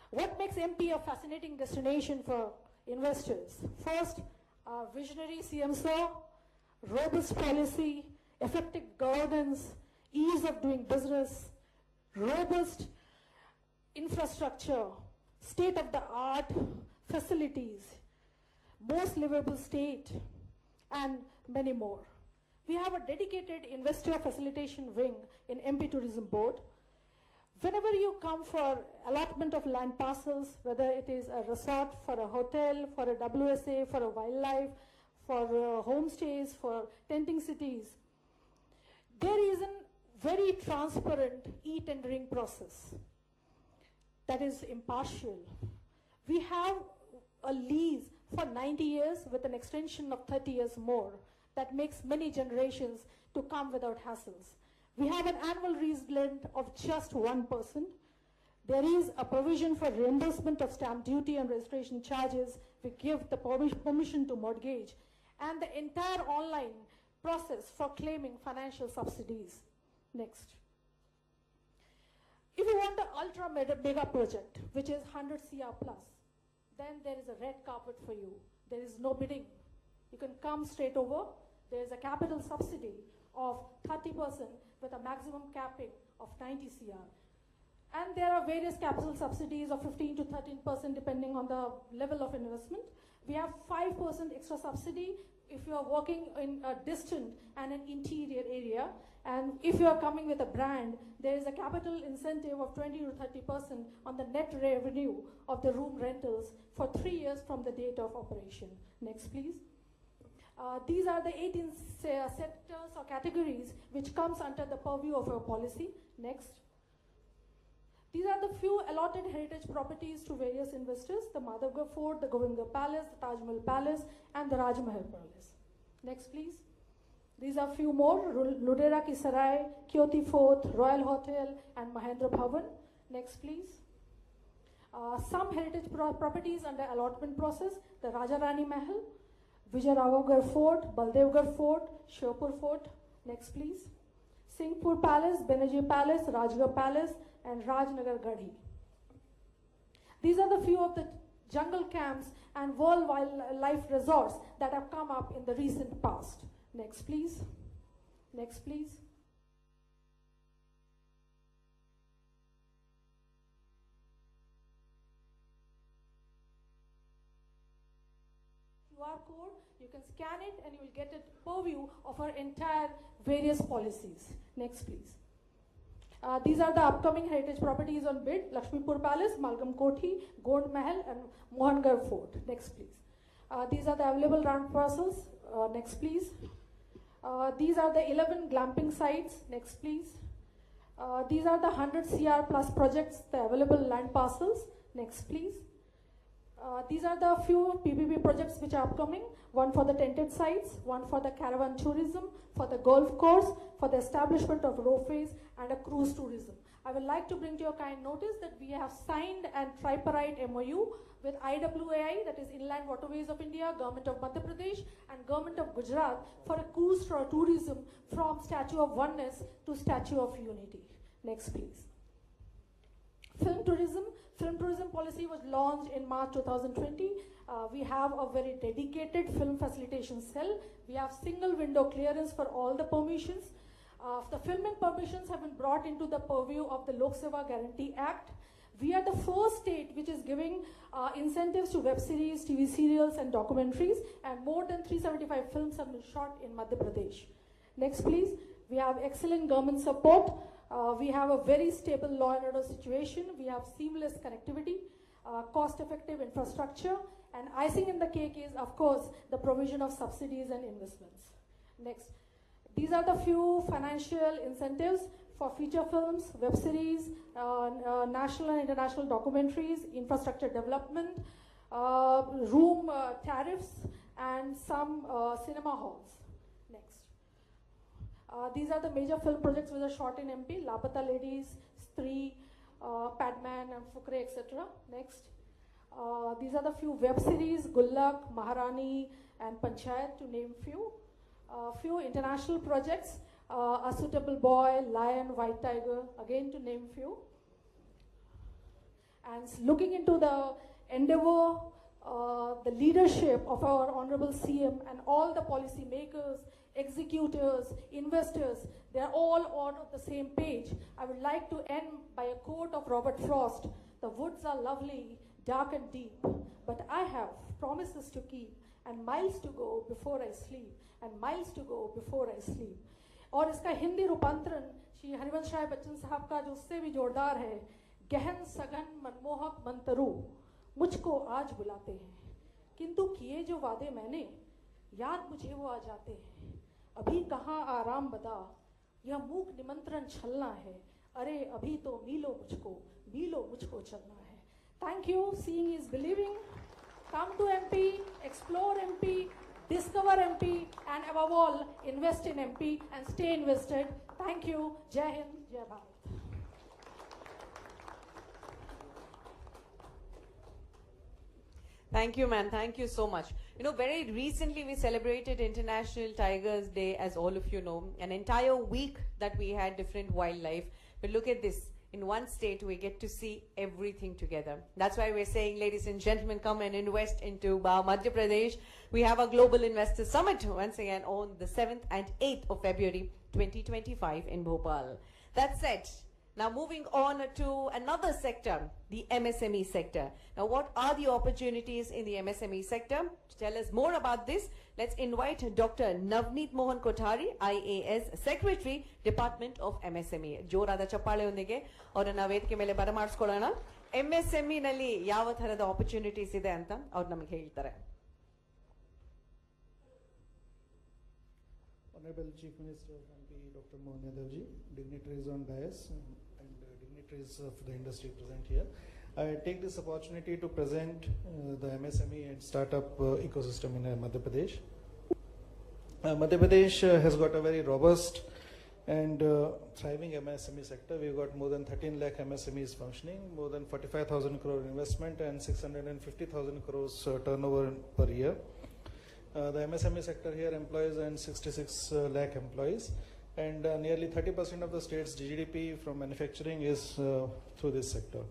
What makes MP a fascinating destination for investors? First, our visionary CM Sir, robust policy, effective governance, ease of doing business, robust infrastructure, state-of-the-art facilities, most livable state, and many more. We have a dedicated investor facilitation wing in MP Tourism Board. Whenever you come for allotment of land parcels, whether it is a resort, for a hotel, for a WSA, for a wildlife, for homestays, for tenting cities, there is a very transparent e-tendering process that is impartial. We have a lease for 90 years with an extension of 30 years more that makes many generations to come without hassles. We have an annual lease length of just 1%. There is a provision for reimbursement of stamp duty and registration charges. We give the permission to mortgage, and the entire online process for claiming financial subsidies. Next. If you want the ultra mega project, which is 100 CR plus, then there is a red carpet for you. There is no bidding. You can come straight over. There is a capital subsidy of 30% with a maximum capping of 90 CR. And there are various capital subsidies of 15 to 13% depending on the level of investment. We have 5% extra subsidy if you are working in a distant and an interior area. And if you are coming with a brand, there is a capital incentive of 20 to 30% on the net revenue of the room rentals for 3 years from the date of operation. Next, please. These are the 18 sectors or categories which comes under the purview of our policy. Next. These are the few allotted heritage properties to various investors: the Madhavgarh Fort, the Govindgarh Palace, the Taj Mahal Palace, and the Raj Mahal Palace. Next, please. These are few more: Ludera Ki Sarai, Kyoti Fort, Royal Hotel, and Mahendra Bhavan. Next, please. Some heritage properties under allotment process: the Raja Rani Mahal, Vijayaraghavagarh Fort, Baldevgarh Fort, Shirpur Fort. Next, please. Singhpur Palace, Banerjee Palace, Rajgarh Palace, and Rajnagar Garhi. These are the few of the jungle camps and world wildlife resorts that have come up in the recent past. Next, please. Next, please. QR code, you can scan it and you will get a purview of our entire various policies. Next, please. These are the upcoming heritage properties on bid: Lakshmipur Palace, Malgam Kothi, Gond Mahal, and Mohangarh Fort. Next, please. These are the available land parcels. Next, please. These are the 11 glamping sites. Next, please. These are the 100 CR plus projects, the available land parcels. Next, please. These are the few PPP projects which are upcoming: one for the tented sites, one for the caravan tourism, for the golf course, for the establishment of ropeways, and a cruise tourism. I would like to bring to your kind notice that we have signed a tripartite MOU with IWAI, that is Inland Waterways of India, Government of Madhya Pradesh, and Government of Gujarat for a cruise tourism from Statue of Oneness to Statue of Unity. Next, please. Film tourism. Film tourism policy was launched in March 2020. We have a very dedicated film facilitation cell. We have single window clearance for all the permissions. The filming permissions have been brought into the purview of the Lok Seva Guarantee Act. We are the first state which is giving incentives to web series, TV serials, and documentaries, and more than 375 films have been shot in Madhya Pradesh. Next, please. We have excellent government support. We have a very stable law and order situation. We have seamless connectivity, cost-effective infrastructure, and icing in the cake is, of course, the provision of subsidies and investments. Next. These are the few financial incentives for feature films, web series, national and international documentaries, infrastructure development, room tariffs, and some cinema halls. Next. These are the major film projects which are shot in MP: Lapata Ladies, Stree, Padman, and Fukre, etc. Next. These are the few web series: Gullak, Maharani, and Panchayat, to name few. Few international projects: A Suitable Boy, Lion, White Tiger, again to name few. And looking into the endeavor, the leadership of our Honorable CM and all the policy makers, executors, investors, they are all on the same page. I would like to end by a quote of Robert Frost: "The woods are lovely, dark and deep, but I have promises to keep, and miles to go before I sleep, and miles to go before I sleep." और इसका हिंदी रूपांतरण श्री हरिवंश राय बच्चन साहब का जो उससे भी जोरदार है, गहन सघन मनमोहक मंतरु मुझको आज बुलाते हैं, किंतु किए जो वादे मैंने याद मुझे वो आ जाते हैं। अभी कहाँ आराम बदा, यह मूक निमंत्रण छलना है, अरे अभी तो मिलो मुझको चलना है। Thank you. Seeing is believing. Come to MP, explore MP, discover MP, and above all, invest in MP and stay invested. Thank you. Jai Hind, Jai Bharat. Thank you, man. Thank you so much. You know, very recently we celebrated International Tigers Day, as all of you know, an entire week that we had different wildlife. But look at this. In one state, we get to see everything together. That's why we're saying, ladies and gentlemen, come and invest into Madhya Pradesh. We have a Global Investor Summit once again on the 7th and 8th of February 2025 in Bhopal. That said, now moving on to another sector, the MSME sector. Now, what are the opportunities in the MSME sector? To tell us more about this, let's invite Dr. Navneet Mohan Kothari, IAS Secretary, Department of MSME. ಜೋರಾದ ಚಪ್ಪಾಳೆ ಒಂದಿಗೆ ಅವರನ್ನ ವೇದಿಕೆ ಮೇಲೆ ಬರಮಾಡಿಸ್ಕೊಳ್ಳೋಣ. MSME ನಲ್ಲಿ ಯಾವ ತರದ opportunities ಇದೆ ಅಂತ ಅವ್ರು ನಮಗೆ ಹೇಳ್ತಾರೆ. Honorable Chief Minister MP Dr. Mohan Yadav ji, dignitaries on dais and dignitaries of the industry present here. I take this opportunity to present the MSME and startup ecosystem in Madhya Pradesh. Madhya Pradesh has got a very robust and thriving MSME sector. We've got more than 13 lakh MSMEs functioning, more than 45,000 crore investment and 650,000 crores turnover per year. The MSME sector here employs and 66 lakh employees, and nearly 30% of the state's GDP from manufacturing is through this sector.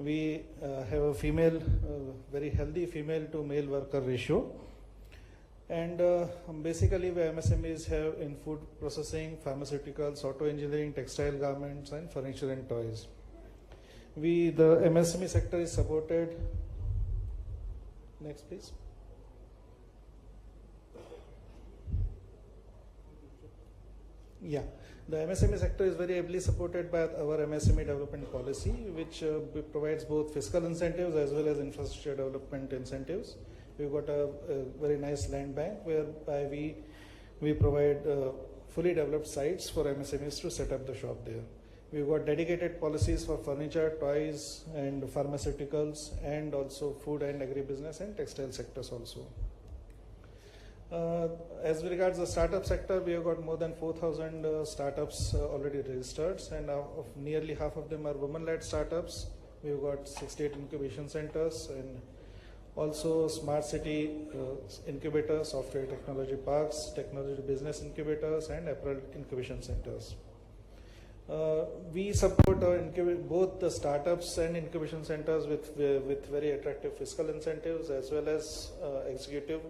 We have a female, very healthy female to male worker ratio, and basically the MSMEs have in food processing, pharmaceuticals, auto engineering, textile garments, and furniture and toys. The MSME sector is supported. Next, please. Yeah, the MSME sector is very ably supported by our MSME development policy, which provides both fiscal incentives as well as infrastructure development incentives. We've got a very nice land bank whereby we provide fully developed sites for MSMEs to set up the shop there. We've got dedicated policies for furniture, toys, and pharmaceuticals, and also food and agribusiness and textile sectors also. As regards the startup sector, we have got more than 4,000 startups already registered, and nearly half of them are women-led startups. We've got 68 incubation centers and also smart city incubators, software technology parks, technology business incubators, and apparel incubation centers. We support both the startups and incubation centers with very attractive fiscal incentives as well as executive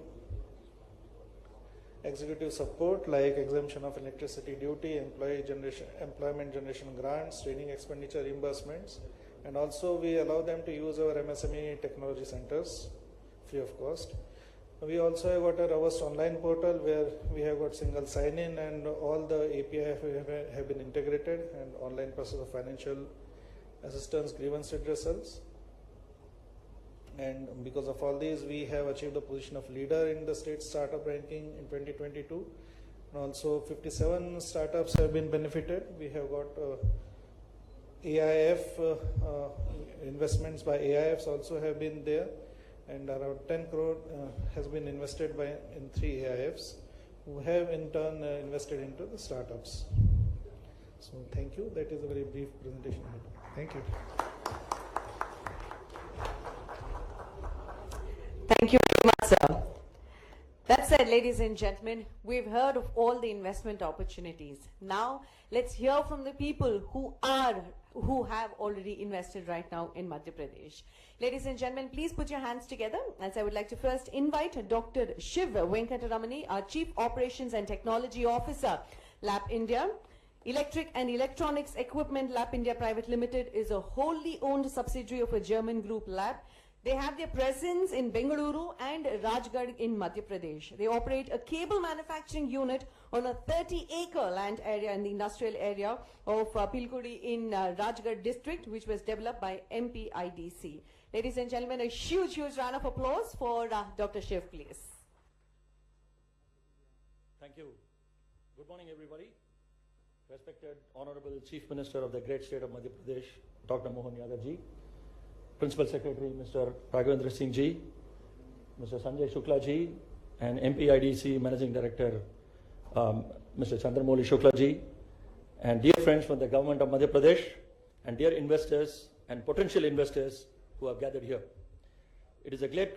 support like exemption of electricity duty, employment generation grants, training expenditure reimbursements, and also we allow them to use our MSME technology centers free of cost. We also have got a robust online portal where we have got single sign-in and all the API have been integrated, and online process of financial assistance, grievance redressals. And because of all these, we have achieved the position of leader in the state startup ranking in 2022. And also 57 startups have been benefited. We have got AIF, investments by AIFs also have been there. And around 10 crore has been invested in 3 AIFs who have in turn invested into the startups. So thank you. That is a very brief presentation. Thank you. Thank you very much, sir. That said, ladies and gentlemen, we've heard of all the investment opportunities. Now, let's hear from the people who have already invested right now in Madhya Pradesh. Ladies and gentlemen, please put your hands together as I would like to first invite Dr. Shiv Venkataramani, our Chief Operations and Technology Officer, Lab India. Electric and Electronics Equipment Lab India Private Limited is a wholly owned subsidiary of a German group lab. They have their presence in Bengaluru and Rajgarh in Madhya Pradesh. They operate a cable manufacturing unit on a 30-acre land area in the industrial area of Pilkudi in Rajgarh district, which was developed by MPIDC. Ladies and gentlemen, a huge round of applause for Dr. Shiv, please. Thank you. Good morning, everybody. Respected Honorable Chief Minister of the great state of Madhya Pradesh, Dr. Mohan Yadav ji, Principal Secretary Mr. Raghavendra Singh ji, Mr. Sanjay Shukla ji, and MPIDC Managing Director Mr. Chandramouli Shukla ji, and dear friends from the government of Madhya Pradesh, and dear investors and potential investors who have gathered here. It is a great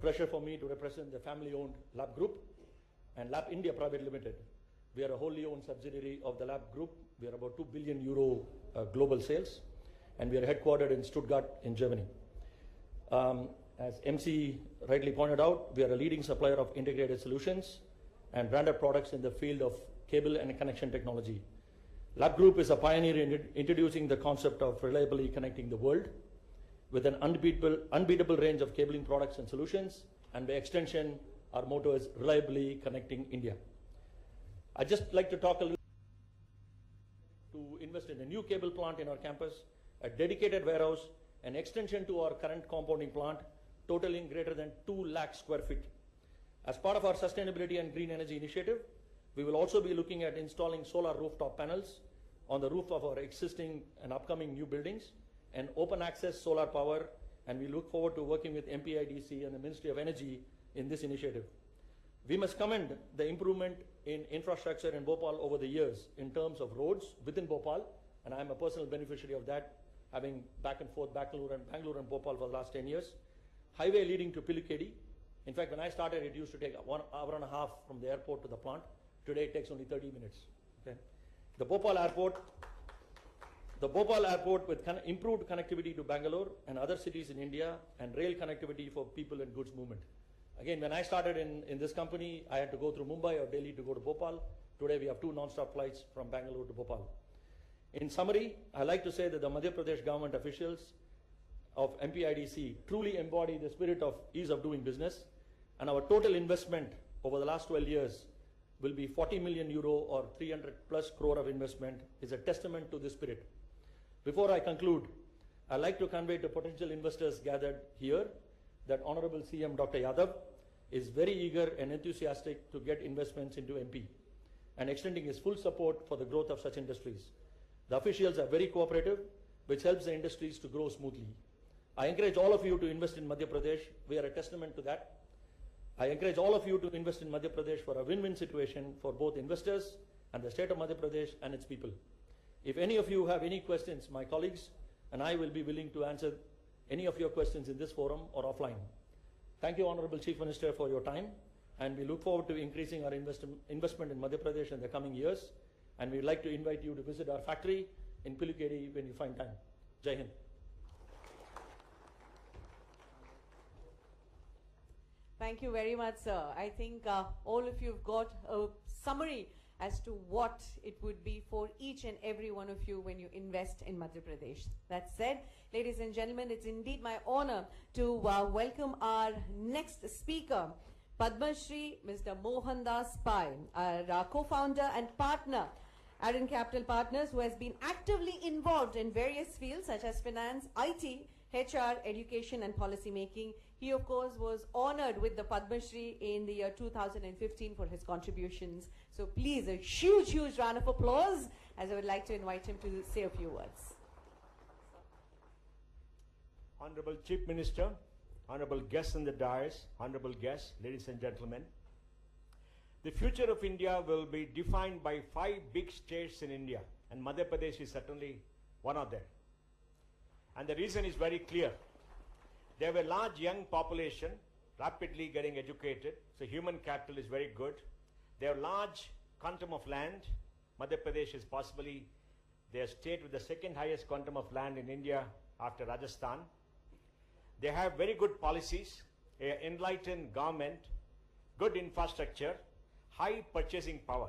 pleasure for me to represent the family-owned Lab Group and Lab India Private Limited. We are a wholly owned subsidiary of the Lab Group. We are about 2 billion euro global sales, and we are headquartered in Stuttgart in Germany. As MC rightly pointed out, we are a leading supplier of integrated solutions and branded products in the field of cable and connection technology. Lab Group is a pioneer in introducing the concept of reliably connecting the world with an unbeatable range of cabling products and solutions, and by extension, our motto is reliably connecting India. I'd just like to talk a little to invest in a new cable plant in our campus, a dedicated warehouse, an extension to our current compounding plant, totaling greater than 2 lakh square feet. As part of our sustainability and green energy initiative, we will also be looking at installing solar rooftop panels on the roof of our existing and upcoming new buildings and open access solar power, and we look forward to working with MPIDC and the Ministry of Energy in this initiative. We must commend the improvement in infrastructure in Bhopal over the years in terms of roads within Bhopal, and I am a personal beneficiary of that, having back and forth Bangalore and Bhopal for the last 10 years. Highway leading to Pilkedi. In fact, when I started, it used to take 1.5 hours from the airport to the plant. Today, it takes only 30 minutes. Okay? The Bhopal airport with improved connectivity to Bangalore and other cities in India, and rail connectivity for people and goods movement. Again, when I started in this company, I had to go through Mumbai or Delhi to go to Bhopal. Today, we have 2 non-stop flights from Bangalore to Bhopal. In summary, I like to say that the Madhya Pradesh government officials of MPIDC truly embody the spirit of ease of doing business, and our total investment over the last 12 years will be 40 million euro or 300 plus crore of investment is a testament to this spirit. Before I conclude, I'd like to convey to potential investors gathered here that Honorable CM Dr. Yadav is very eager and enthusiastic to get investments into MP and extending his full support for the growth of such industries. The officials are very cooperative, which helps the industries to grow smoothly. I encourage all of you to invest in Madhya Pradesh. We are a testament to that. I encourage all of you to invest in Madhya Pradesh for a win-win situation for both investors and the state of Madhya Pradesh and its people. If any of you have any questions, my colleagues and I will be willing to answer any of your questions in this forum or offline. Thank you, Honorable Chief Minister, for your time, and we look forward to increasing our investment in Madhya Pradesh in the coming years, and we'd like to invite you to visit our factory in Pilkedi when you find time. Jai Hind. Thank you very much, sir. I think all of you have got a summary as to what it would be for each and every one of you when you invest in Madhya Pradesh. That said, ladies and gentlemen, it's indeed my honor to welcome our next speaker, Padma Shri Mr. Mohandas Pai, our co-founder and partner, Aaron Capital Partners, who has been actively involved in various fields such as finance, IT, HR, education and policy making. He, of course, was honored with the Padma Shri in the year 2015 for his contributions. So please, a huge round of applause, as I would like to invite him to say a few words. Honorable Chief Minister, honorable guests in the dais, honorable guests, ladies and gentlemen. The future of India will be defined by 5 big states in India, and Madhya Pradesh is certainly one of them. And the reason is very clear. They have a large young population, rapidly getting educated, so human capital is very good. They have large quantum of land. Madhya Pradesh is possibly their state with the 2nd highest quantum of land in India after Rajasthan. They have very good policies, an enlightened government, good infrastructure, high purchasing power.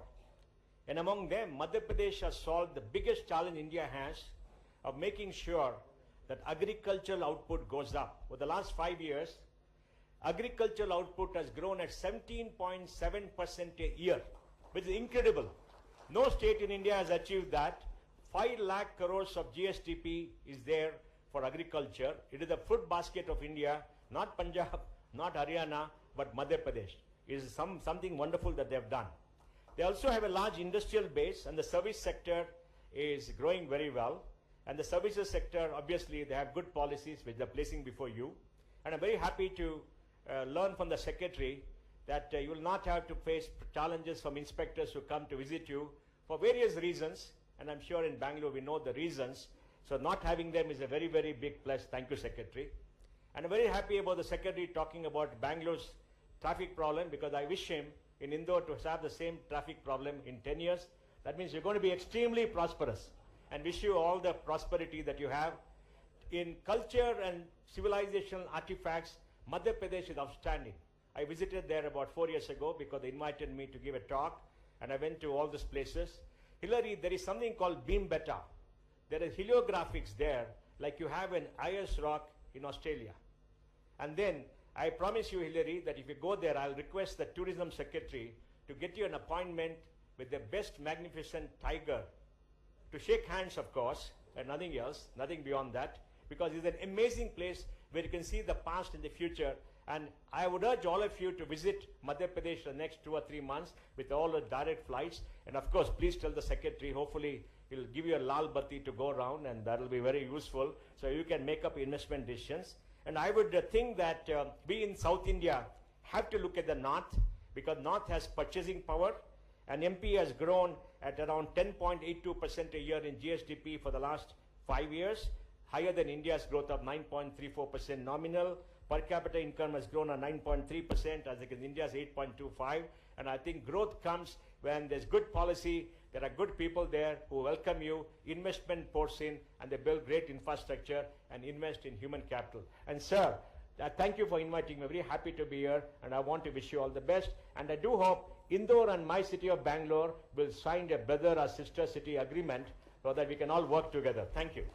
And among them, Madhya Pradesh has solved the biggest challenge India has of making sure that agricultural output goes up. For the last 5 years, agricultural output has grown at 17.7% a year, which is incredible. No state in India has achieved that. 5 lakh crores of GSDP is there for agriculture. It is the food basket of India, not Punjab, not Haryana, but Madhya Pradesh. It is something wonderful that they have done. They also have a large industrial base, and the service sector is growing very well. And the services sector, obviously, they have good policies which they're placing before you. And I'm very happy to learn from the secretary that you will not have to face challenges from inspectors who come to visit you for various reasons. And I'm sure in Bangalore we know the reasons. So not having them is a very, very big plus. Thank you, Secretary. And I'm very happy about the Secretary talking about Bangalore's traffic problem, because I wish him in Indore to have the same traffic problem in 10 years. That means you're going to be extremely prosperous, and wish you all the prosperity that you have. In culture and civilizational artifacts, Madhya Pradesh is outstanding. I visited there about 4 years ago because they invited me to give a talk, and I went to all these places. Hillary, there is something called Bhimbetka. There are heliographics there, like you have an Ayers Rock in Australia. And then, I promise you, Hillary, that if you go there, I'll request the Tourism Secretary to get you an appointment with the best magnificent tiger, to shake hands, of course, and nothing else, nothing beyond that, because it's an amazing place where you can see the past and the future. And I would urge all of you to visit Madhya Pradesh the next 2 or 3 months with all the direct flights. And of course, please tell the Secretary, hopefully he'll give you a Lal Bati to go around, and that will be very useful, so you can make up investment decisions. And I would think that we in South India have to look at the North, because North has purchasing power, and MP has grown at around 10.82% a year in GSDP for the last 5 years, higher than India's growth of 9.34% nominal. Per capita income has grown at 9.3%, as against India's 8.25%. And I think growth comes when there's good policy, there are good people there who welcome you, investment pours in, and they build great infrastructure and invest in human capital. And sir, thank you for inviting me. Very happy to be here, and I want to wish you all the best. And I do hope Indore and my city of Bangalore will sign a brother or sister city agreement so that we can all work together. Thank you.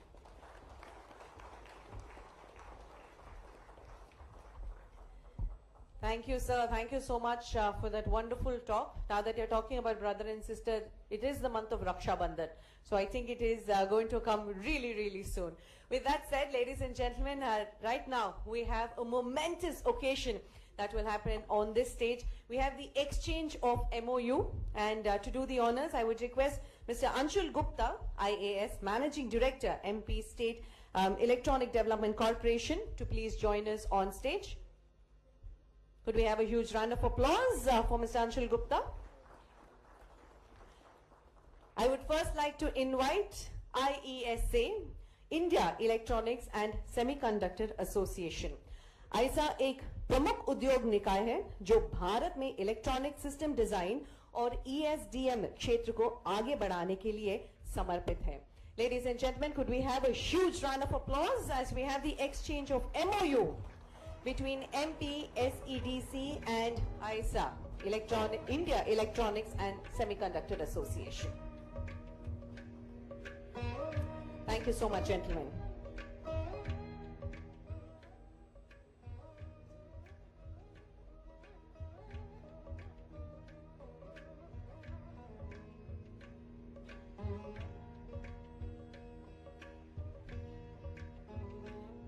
Thank you, sir. Thank you so much for that wonderful talk. Now that you're talking about brother and sister, it is the month of Raksha Bandhan. So I think it is going to come really, really soon. With that said, ladies and gentlemen, right now we have a momentous occasion that will happen on this stage. We have the exchange of MOU, and to do the honors, I would request Mr. Anshul Gupta, IAS, Managing Director, MP State Electronic Development Corporation, to please join us on stage. Could we have a huge round of applause for Mr. Anshul Gupta? I would first like to invite IESA, India Electronics and Semiconductor Association. ISA एक प्रमुख उद्योग निकाय है जो भारत में electronic system design और ESDM क्षेत्र को आगे बढ़ाने के लिए समर्पित है. Ladies and gentlemen, could we have a huge round of applause as we have the exchange of MOU between MP, SEDC and ISA, India Electronics and Semiconductor Association. Thank you so much, gentlemen.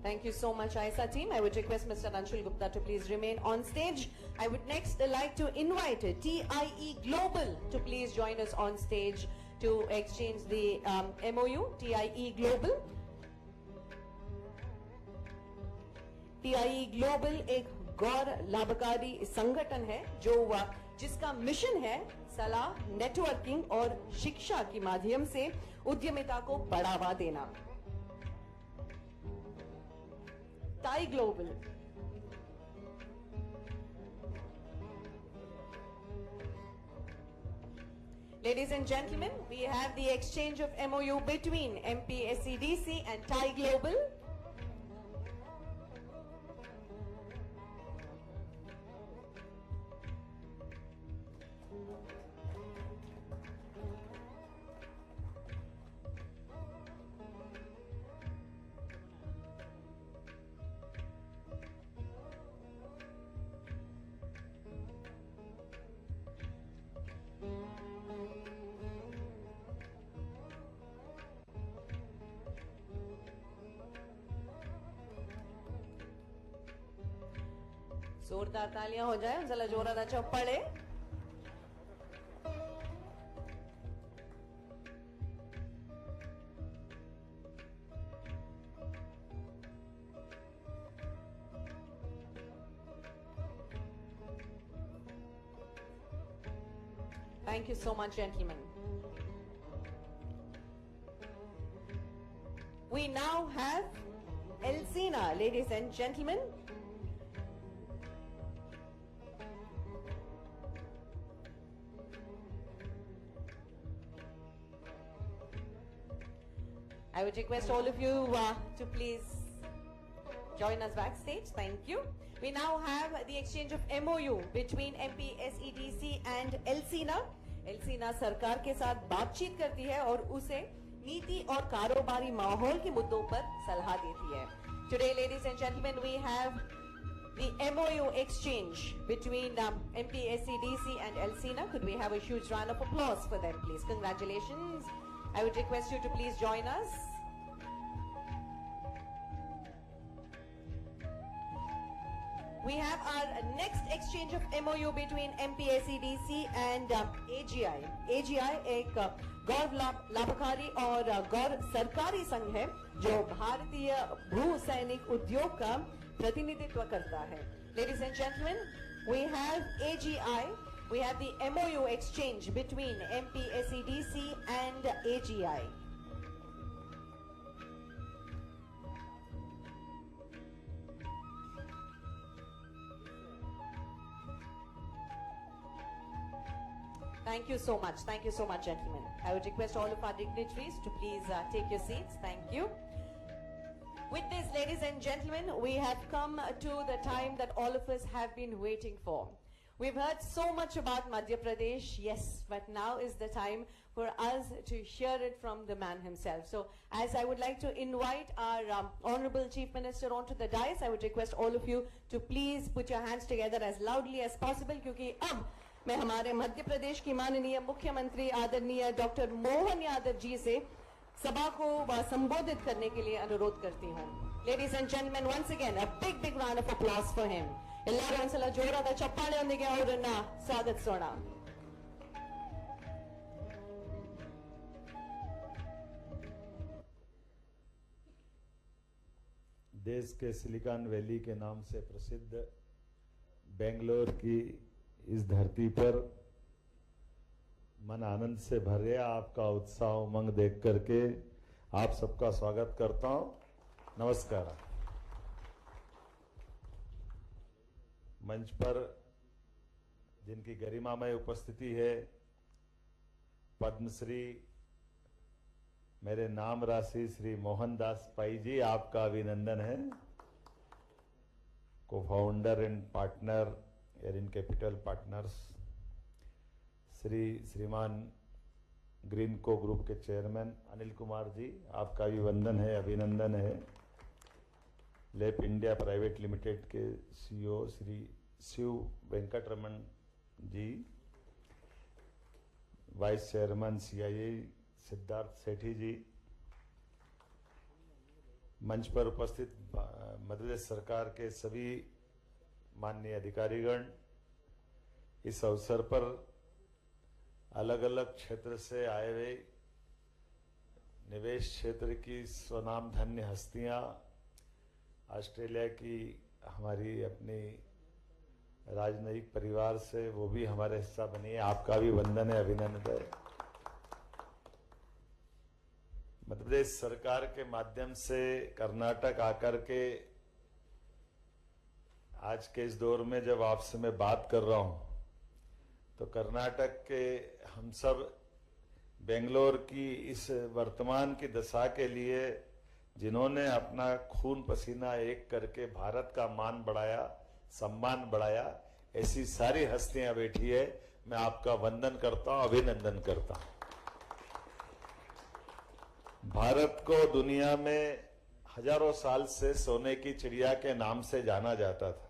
Thank you so much, ISA team. I would request Mr. Anshul Gupta to please remain on stage. I would next like to invite TIE Global to please join us on stage to exchange the MOU. TIE Global. TIE Global एक गौर लाभकारी संगठन है जो जिसका mission है सलाह, networking और शिक्षा के माध्यम से उद्यमिता को बढ़ावा देना. TIE Global. Ladies and gentlemen, we have the exchange of MOU between MP SEDC and TIE Global. जोरदार तालियां हो जाए जरा जोरादा चप्पड़े. Thank you so much, gentlemen. We now have Elsina, ladies and gentlemen. I would request all of you to please join us backstage. Thank you. We now have the exchange of MOU between MPSEDC and Elsina. Elsina सरकार के साथ बातचीत करती है और उसे नीति और कारोबारी माहौल के मुद्दों पर सलाह देती है. Today, ladies and gentlemen, we have the MOU exchange between MPSEDC and Elsina. Could we have a huge round of applause for them, please? Congratulations. I would request you to please join us. We have our next exchange of MOU between MPSEDC and AGI. AGI एक गौर लाभकारी और गौर सरकारी संघ है जो भारतीय भू सैनिक उद्योग का प्रतिनिधित्व करता है. Ladies and gentlemen, we have AGI. We have the MOU exchange between MPSEDC and AGI. Thank you so much. Thank you so much, gentlemen. I would request all of our dignitaries to please take your seats. Thank you. With this, ladies and gentlemen, we have come to the time that all of us have been waiting for. We've heard so much about Madhya Pradesh, yes, but now is the time for us to hear it from the man himself. So, as I would like to invite our Honorable Chief Minister onto the dais, I would request all of you to please put your hands together as loudly as possible, क्योंकि अब मैं हमारे मध्य प्रदेश की माननीय मुख्यमंत्री आदरणीय doctor Mohan Yadav ji से सभा को संबोधित करने के लिए अनुरोध करती हूँ. Ladies and gentlemen, once again, a big round of applause for him. ಎಲ್ಲರೂ ಒಂದ್ಸಲ ಜೋರಾದ ಚಪ್ಪಾಳೆಯೊಂದಿಗೆ ಅವರನ್ನ ಸ್ವಾಗತಿಸೋಣ. देश के सिलिकॉन वैली के नाम से प्रसिद्ध बेंगलोर की इस धरती पर मन आनंद से भर गया. आपका उत्साह उमंग देख करके आप सबका स्वागत करता हूं. नमस्कार. मंच पर जिनकी गरिमामय उपस्थिति है, पद्मश्री मेरे नाम राशि श्री मोहनदास पाई जी, आपका अभिनंदन है. Co founder and partner Aarin capital partners श्रीमान ग्रीनको ग्रुप के चेयरमैन अनिल कुमार जी, आपका भी वंदन है, अभिनंदन है. लेप इंडिया प्राइवेट लिमिटेड के CEO Shri Shiv Venkataraman ji, vice chairman CIA Siddharth Sethi ji, मंच पर उपस्थित मध्य प्रदेश सरकार के सभी माननीय अधिकारीगण, इस अवसर पर अलग अलग क्षेत्र से आए हुए निवेश क्षेत्र की स्वनाम धन्य हस्तियां, ऑस्ट्रेलिया की हमारी अपनी राजनयिक परिवार से वो भी हमारे हिस्सा बनी है, आपका भी वंदन है, अभिनंदन है. मध्य प्रदेश सरकार के माध्यम से कर्नाटक आकर के आज के इस दौर में जब आपसे मैं बात कर रहा हूं, तो कर्नाटक के हम सब बेंगलोर की इस वर्तमान की दशा के लिए जिन्होंने अपना खून पसीना एक करके भारत का मान बढ़ाया, सम्मान बढ़ाया, ऐसी सारी हस्तियां बैठी है. मैं आपका वंदन करता हूं, अभिनंदन करता हूं. भारत को दुनिया में हजारों साल से सोने की चिड़िया के नाम से जाना जाता था,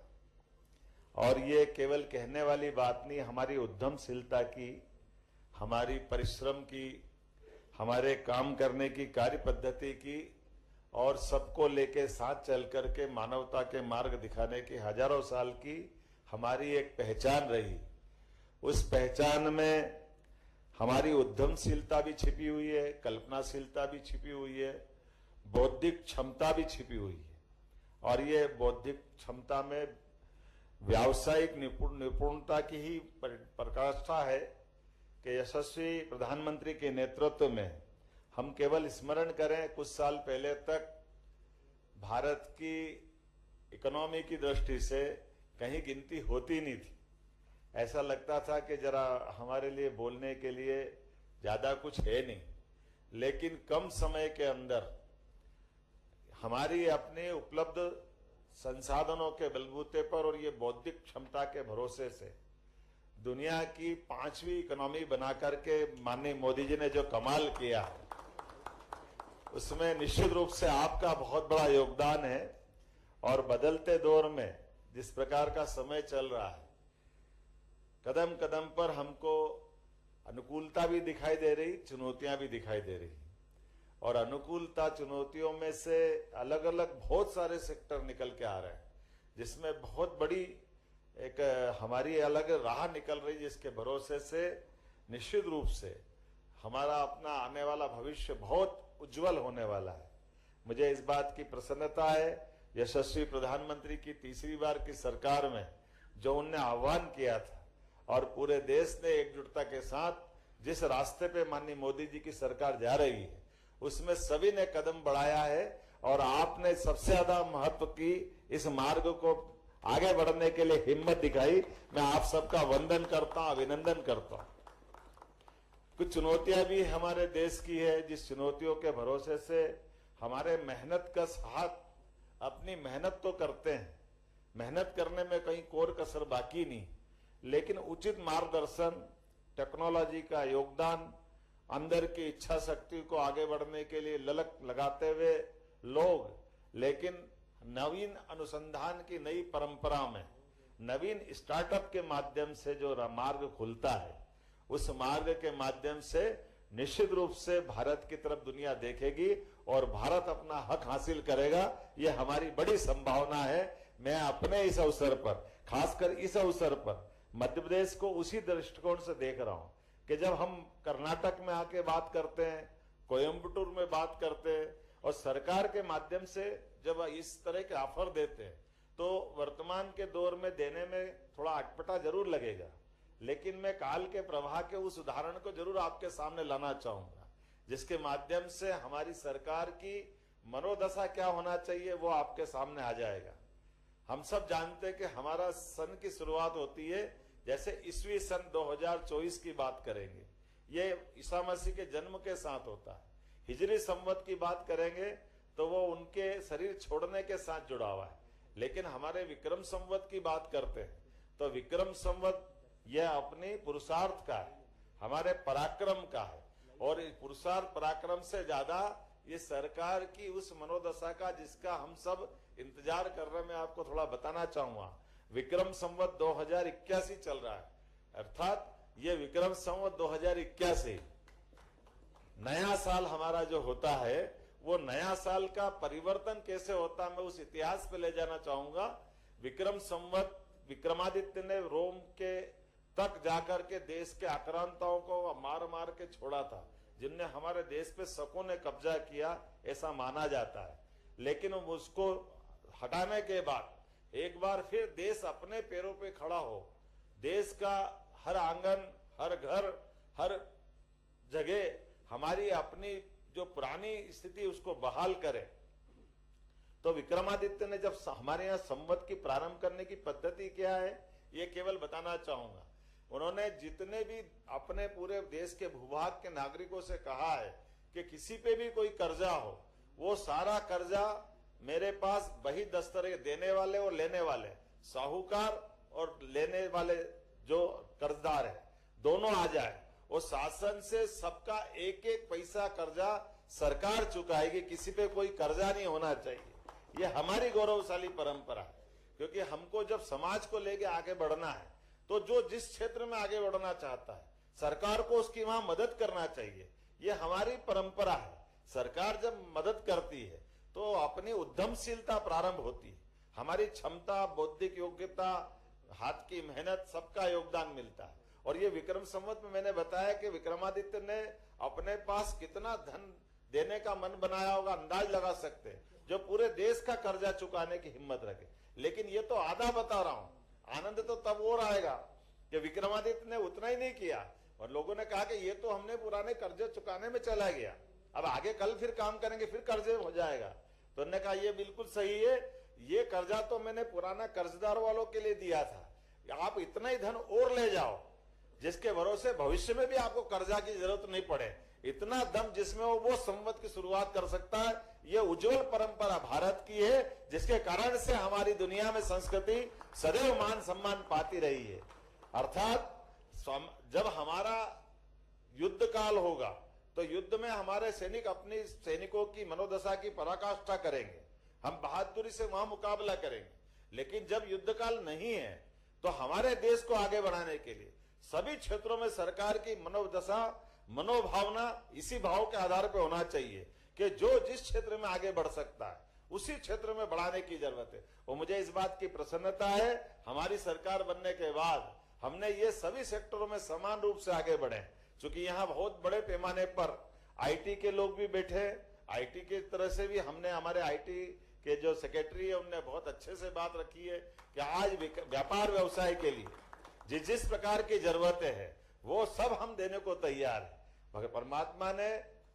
और ये केवल कहने वाली बात नहीं, हमारी उद्यमशीलता की, हमारी परिश्रम की, हमारे काम करने की कार्य पद्धति की, और सबको लेके साथ चल करके मानवता के मार्ग दिखाने की हजारों साल की हमारी एक पहचान रही। उस पहचान में हमारी उद्यमशीलता भी छिपी हुई है, कल्पनाशीलता भी छिपी हुई है, बौद्धिक क्षमता भी छिपी हुई है। और ये बौद्धिक क्षमता में व्यावसायिक निपुणता की ही प्रकाष्ठा है कि यशस्वी प्रधानमंत्री के नेतृत्व में हम केवल स्मरण करें, कुछ साल पहले तक भारत की इकोनॉमी की दृष्टि से कहीं गिनती होती नहीं थी। ऐसा लगता था कि जरा हमारे लिए बोलने के लिए ज्यादा कुछ है नहीं, लेकिन कम समय के अंदर हमारी अपने उपलब्ध संसाधनों के बलबूते पर और ये बौद्धिक क्षमता के भरोसे से दुनिया की 5वीं इकोनॉमी बना करके माननीय मोदी जी ने जो कमाल किया, उसमें निश्चित रूप से आपका बहुत बड़ा योगदान है। और बदलते दौर में जिस प्रकार का समय चल रहा है, कदम कदम पर हमको अनुकूलता भी दिखाई दे रही, चुनौतियां भी दिखाई दे रही। और अनुकूलता चुनौतियों में से अलग अलग बहुत सारे सेक्टर निकल के आ रहे हैं, जिसमें बहुत बड़ी एक हमारी अलग राह निकल रही, जिसके भरोसे से निश्चित रूप से हमारा अपना आने वाला भविष्य बहुत उज्जवल होने वाला है। मुझे इस बात की प्रसन्नता है, यशस्वी प्रधानमंत्री की तीसरी बार की सरकार में जो उनने आह्वान किया था और पूरे देश ने एकजुटता के साथ जिस रास्ते पे माननीय मोदी जी की सरकार जा रही है, उसमें सभी ने कदम बढ़ाया है। और आपने सबसे ज्यादा महत्व की इस मार्ग को आगे बढ़ने के लिए हिम्मत दिखाई। मैं आप सबका वंदन करता हूं, अभिनंदन करता हूं। कुछ चुनौतियां भी हमारे देश की है, जिस चुनौतियों के भरोसे से हमारे मेहनत का साथ अपनी मेहनत तो करते हैं, मेहनत करने में कहीं कोर कसर बाकी नहीं, लेकिन उचित मार्गदर्शन, टेक्नोलॉजी का योगदान, अंदर की इच्छा शक्ति को आगे बढ़ने के लिए ललक लगाते हुए लोग, लेकिन नवीन अनुसंधान की नई परंपरा में नवीन स्टार्टअप के माध्यम से जो मार्ग खुलता है, उस मार्ग के माध्यम से निश्चित रूप से भारत की तरफ दुनिया देखेगी और भारत अपना हक हासिल करेगा। ये हमारी बड़ी संभावना है। मैं अपने इस अवसर पर, खासकर इस अवसर पर मध्य प्रदेश को उसी दृष्टिकोण से देख रहा हूं कि जब हम कर्नाटक में आके बात करते हैं, कोयम्बटूर में बात करते हैं और सरकार के माध्यम से जब इस तरह के ऑफर देते हैं, तो वर्तमान के दौर में देने में थोड़ा अटपटा जरूर लगेगा, लेकिन मैं काल के प्रवाह के उस उदाहरण को जरूर आपके सामने लाना चाहूंगा, जिसके माध्यम से हमारी सरकार की मनोदशा क्या होना चाहिए वो आपके सामने आ जाएगा। हम सब जानते हैं कि हमारा सन की शुरुआत होती है, जैसे ईस्वी सन 2024 की बात करेंगे, ये ईसा मसीह के जन्म के साथ होता है। हिजरी संवत की बात करेंगे तो वो उनके शरीर छोड़ने के साथ जुड़ा हुआ है। लेकिन हमारे विक्रम संवत की बात करते हैं तो विक्रम संवत यह अपनी पुरुषार्थ का है, हमारे पराक्रम का है। और इस पुरुषार्थ पराक्रम से ज्यादा ये सरकार की उस मनोदशा का जिसका हम सब इंतजार कर रहे हैं, मैं आपको थोड़ा बताना चाहूंगा। विक्रम संवत 2081 चल रहा है, अर्थात ये विक्रम संवत 2081 नया साल हमारा जो होता है, वो नया साल का परिवर्तन कैसे होता है मैं उस इतिहास पे ले जाना चाहूंगा। विक्रम संवत विक्रमादित्य ने रोम के तक जाकर के देश के आक्रांताओं को मार मार के छोड़ा था, जिनने हमारे देश पे शकों ने कब्जा किया, ऐसा माना जाता है। लेकिन उसको हटाने के बाद एक बार फिर देश अपने पैरों पे खड़ा हो, देश का हर आंगन, हर घर, हर जगह हमारी अपनी जो पुरानी स्थिति उसको बहाल करे। तो विक्रमादित्य ने जब हमारे यहाँ संवत की प्रारंभ करने की पद्धति क्या है ये केवल बताना चाहूंगा। उन्होंने जितने भी अपने पूरे देश के भूभाग के नागरिकों से कहा है कि किसी पे भी कोई कर्जा हो, वो सारा कर्जा मेरे पास वही दस्तरे देने वाले और लेने वाले, साहूकार और लेने वाले जो कर्जदार है, दोनों आ जाए। वो शासन से सबका एक एक पैसा कर्जा सरकार चुकाएगी, किसी पे कोई कर्जा नहीं होना चाहिए। ये हमारी गौरवशाली परंपरा है, क्योंकि हमको जब समाज को लेके आगे बढ़ना है तो जो जिस क्षेत्र में आगे बढ़ना चाहता है सरकार को उसकी वहां मदद करना चाहिए। ये हमारी परंपरा है। सरकार जब मदद करती है तो अपनी उद्यमशीलता प्रारंभ होती है, हमारी क्षमता, बौद्धिक योग्यता, हाथ की मेहनत, सबका योगदान मिलता है। और ये विक्रम संवत में मैंने बताया कि विक्रमादित्य ने अपने पास कितना धन देने का मन बनाया होगा, अंदाज लगा सकते हैं, जो पूरे देश का कर्जा चुकाने की हिम्मत रखे। लेकिन ये तो आधा बता रहा हूं, आनंद तो तब और आएगा कि विक्रमादित्य ने उतना ही नहीं किया और लोगों ने कहा कि ये तो हमने पुराने कर्जे चुकाने में चला गया, अब आगे कल फिर काम करेंगे, फिर कर्जे हो जाएगा। तो उन्होंने कहा ये बिल्कुल सही है, ये कर्जा तो मैंने पुराना कर्जदार वालों के लिए दिया था, आप इतना ही धन और ले जाओ जिसके भरोसे भविष्य में भी आपको कर्जा की जरूरत नहीं पड़े। इतना दम जिसमें वो संवत की शुरुआत कर सकता है, ये उज्जवल परंपरा भारत की है, जिसके कारण से हमारी दुनिया में संस्कृति सदैव मान सम्मान पाती रही है। अर्थात जब हमारा युद्ध काल होगा तो युद्ध में हमारे सैनिक अपनी सैनिकों की मनोदशा की पराकाष्ठा करेंगे, हम बहादुरी से वहां मुकाबला करेंगे। लेकिन जब युद्ध काल नहीं है तो हमारे देश को आगे बढ़ाने के लिए सभी क्षेत्रों में सरकार की मनोदशा, मनोभावना इसी भाव के आधार पर होना चाहिए कि जो जिस क्षेत्र में आगे बढ़ सकता है उसी क्षेत्र में बढ़ाने की जरूरत है। और मुझे इस बात की प्रसन्नता है, हमारी सरकार बनने के बाद हमने ये सभी सेक्टरों में समान रूप से आगे बढ़े, क्योंकि यहाँ बहुत बड़े पैमाने पर आईटी के लोग भी बैठे। आईटी की तरह से भी हमने हमारे आईटी के जो सेक्रेटरी है उनने बहुत अच्छे से बात रखी है कि आज व्यापार व्यवसाय के लिए जिस प्रकार की जरूरतें हैं वो सब हम देने को तैयार है। मगर परमात्मा ने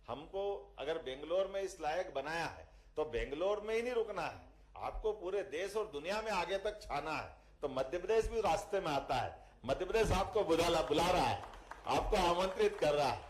हमको अगर बेंगलोर में इस लायक बनाया है तो बेंगलोर में ही नहीं रुकना है, आपको पूरे देश और दुनिया में आगे तक छाना है। तो मध्य प्रदेश भी रास्ते में आता है, मध्य प्रदेश आपको बुला रहा है, आपको आमंत्रित कर रहा है।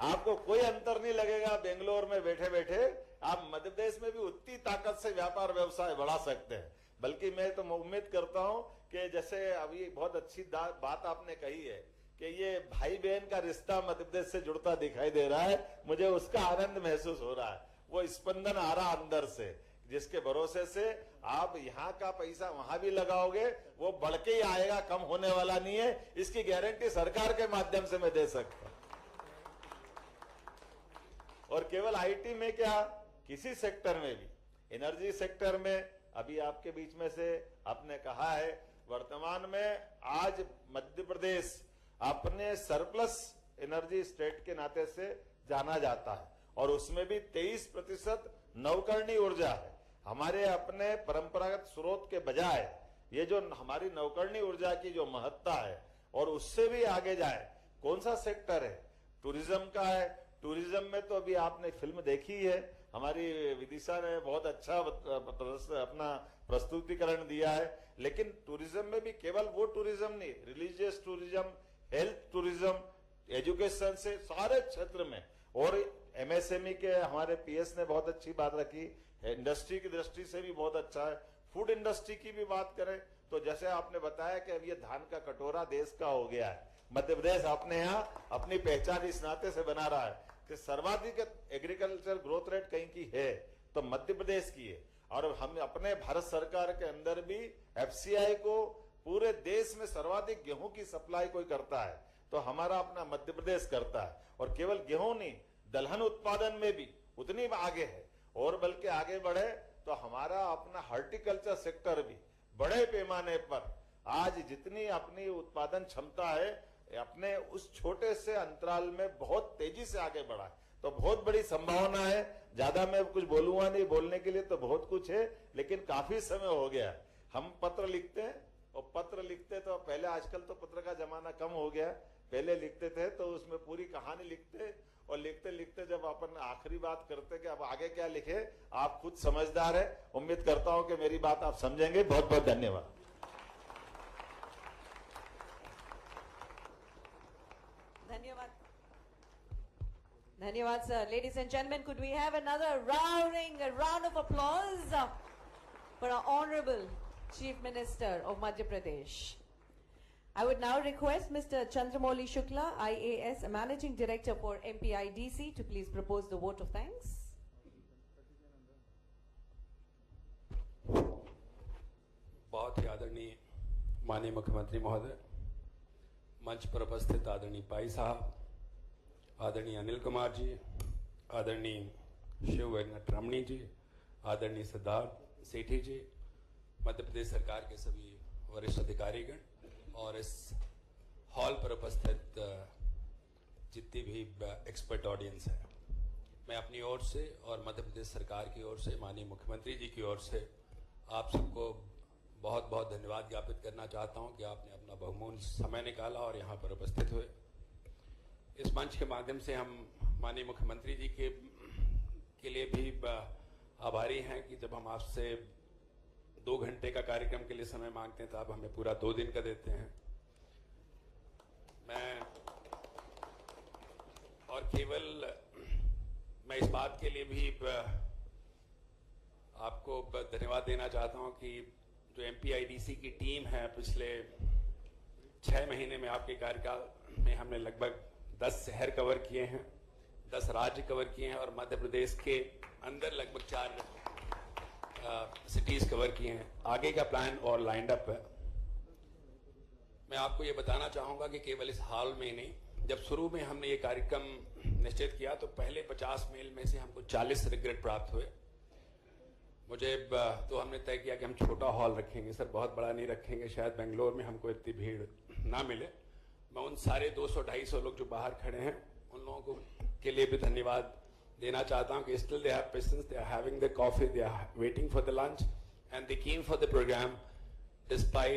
आपको कोई अंतर नहीं लगेगा, बेंगलोर में बैठे बैठे आप मध्य प्रदेश में भी उतनी ताकत से व्यापार व्यवसाय बढ़ा सकते हैं। बल्कि मैं तो उम्मीद करता हूं कि जैसे अभी बहुत अच्छी बात आपने कही है कि ये भाई बहन का रिश्ता मध्य प्रदेश से जुड़ता दिखाई दे रहा है, मुझे उसका आनंद महसूस हो रहा है। वो स्पंदन आ रहा अंदर से, जिसके भरोसे से आप यहाँ का पैसा वहां भी लगाओगे, वो बढ़ के ही आएगा, कम होने वाला नहीं है। इसकी गारंटी सरकार के माध्यम से मैं दे सकता हूं। और केवल आईटी में क्या, किसी सेक्टर में भी, एनर्जी सेक्टर में अभी आपके बीच में से आपने कहा है, वर्तमान में आज मध्य प्रदेश अपने सरप्लस एनर्जी स्टेट के नाते से जाना जाता है और उसमें भी 23% नवकरणीय ऊर्जा है। हमारे अपने परंपरागत स्रोत के बजाय ये जो हमारी नवकरणीय ऊर्जा की जो महत्ता है और उससे भी आगे जाए, कौन सा सेक्टर है, टूरिज्म का है। टूरिज्म में तो अभी आपने फिल्म देखी है, हमारी विदिशा ने बहुत अच्छा अपना प्रस्तुतिकरण दिया है। लेकिन टूरिज्म में भी केवल वो टूरिज्म नहीं, religious tourism, health tourism, education से सारे क्षेत्र में। और एमएसएमई के हमारे पीएस ने बहुत अच्छी बात रखी, इंडस्ट्री की दृष्टि से भी बहुत अच्छा है। फूड इंडस्ट्री की भी बात करें तो जैसे आपने बताया कि अब ये धान का कटोरा देश का हो गया है, मध्य प्रदेश अपने यहाँ अपनी पहचान इस नाते से बना रहा है कि सर्वाधिक एग्रीकल्चर ग्रोथ रेट कहीं की है तो मध्य प्रदेश की है। और हम अपने भारत सरकार के अंदर भी एफसीआई को पूरे देश में सर्वाधिक गेहूं की सप्लाई कोई करता है तो हमारा अपना मध्य प्रदेश करता है। और केवल गेहूं नहीं, दलहन उत्पादन में भी उतनी आगे है। और बल्कि आगे बढ़े तो हमारा अपना हॉर्टिकल्चर सेक्टर भी बड़े पैमाने पर आज जितनी अपनी उत्पादन क्षमता है अपने उस छोटे से अंतराल में बहुत तेजी से आगे बढ़ा है। तो बहुत बड़ी संभावना है। ज्यादा मैं कुछ बोलूंगा नहीं, बोलने के लिए तो बहुत कुछ है, लेकिन काफी समय हो गया। हम पत्र लिखते हैं और पत्र लिखते तो पहले, आजकल तो पत्र का जमाना कम हो गया, पहले लिखते थे तो उसमें पूरी कहानी लिखते और लिखते लिखते जब अपन आखिरी बात करते कि अब आगे क्या लिखे, आप खुद समझदार है। उम्मीद करता हूं कि मेरी बात आप समझेंगे। बहुत बहुत धन्यवाद। Dhanyawad, sir. Ladies and gentlemen, could we have another round of applause for our Honorable Chief Minister of Madhya Pradesh. I would now request Mr. Chandramouli Shukla, IAS, Managing Director for MPIDC, to please propose the vote of thanks. बहुत ही आदरणीय माननीय मुख्यमंत्री महोदय, मंच पर उपस्थित आदरणीय पाई साहब, आदरणीय अनिल कुमार जी, आदरणीय शिव वेंकट रमणी जी, आदरणीय सिद्धार्थ सेठी जी, मध्य प्रदेश सरकार के सभी वरिष्ठ अधिकारीगण और इस हॉल पर उपस्थित जितनी भी एक्सपर्ट ऑडियंस है, मैं अपनी ओर से और मध्य प्रदेश सरकार की ओर से, माननीय मुख्यमंत्री जी की ओर से आप सबको बहुत बहुत धन्यवाद ज्ञापित करना चाहता हूं कि आपने अपना बहुमूल्य समय निकाला और यहाँ पर उपस्थित हुए। इस मंच के माध्यम से हम माननीय मुख्यमंत्री जी के लिए भी आभारी हैं कि जब हम आपसे 2 घंटे का कार्यक्रम के लिए समय मांगते हैं तो आप हमें पूरा 2 दिन का देते हैं। मैं इस बात के लिए भी आपको धन्यवाद देना चाहता हूं कि जो MPIDC की टीम है, पिछले 6 महीने में आपके कार्यकाल में हमने लगभग 10 शहर कवर किए हैं, 10 राज्य कवर किए हैं और मध्य प्रदेश के अंदर लगभग 4 सिटीज कवर किए हैं। आगे का प्लान और लाइंड अप है। मैं आपको ये बताना चाहूंगा कि केवल इस हाल में नहीं, जब शुरू में हमने ये कार्यक्रम निश्चित किया तो पहले 50 मेल में से हमको 40 रिग्रेट प्राप्त हुए। तो हमने तय किया कि हम छोटा हॉल रखेंगे सर, बहुत बड़ा नहीं रखेंगे, शायद बेंगलोर में हमको इतनी भीड़ ना मिले। मैं उन सारे 200-250 लोग जो बाहर खड़े हैं उन लोगों के लिए भी धन्यवाद देना चाहता हूं कि still they have patience, they are having the coffee, they are waiting for the lunch and they came for the programme despite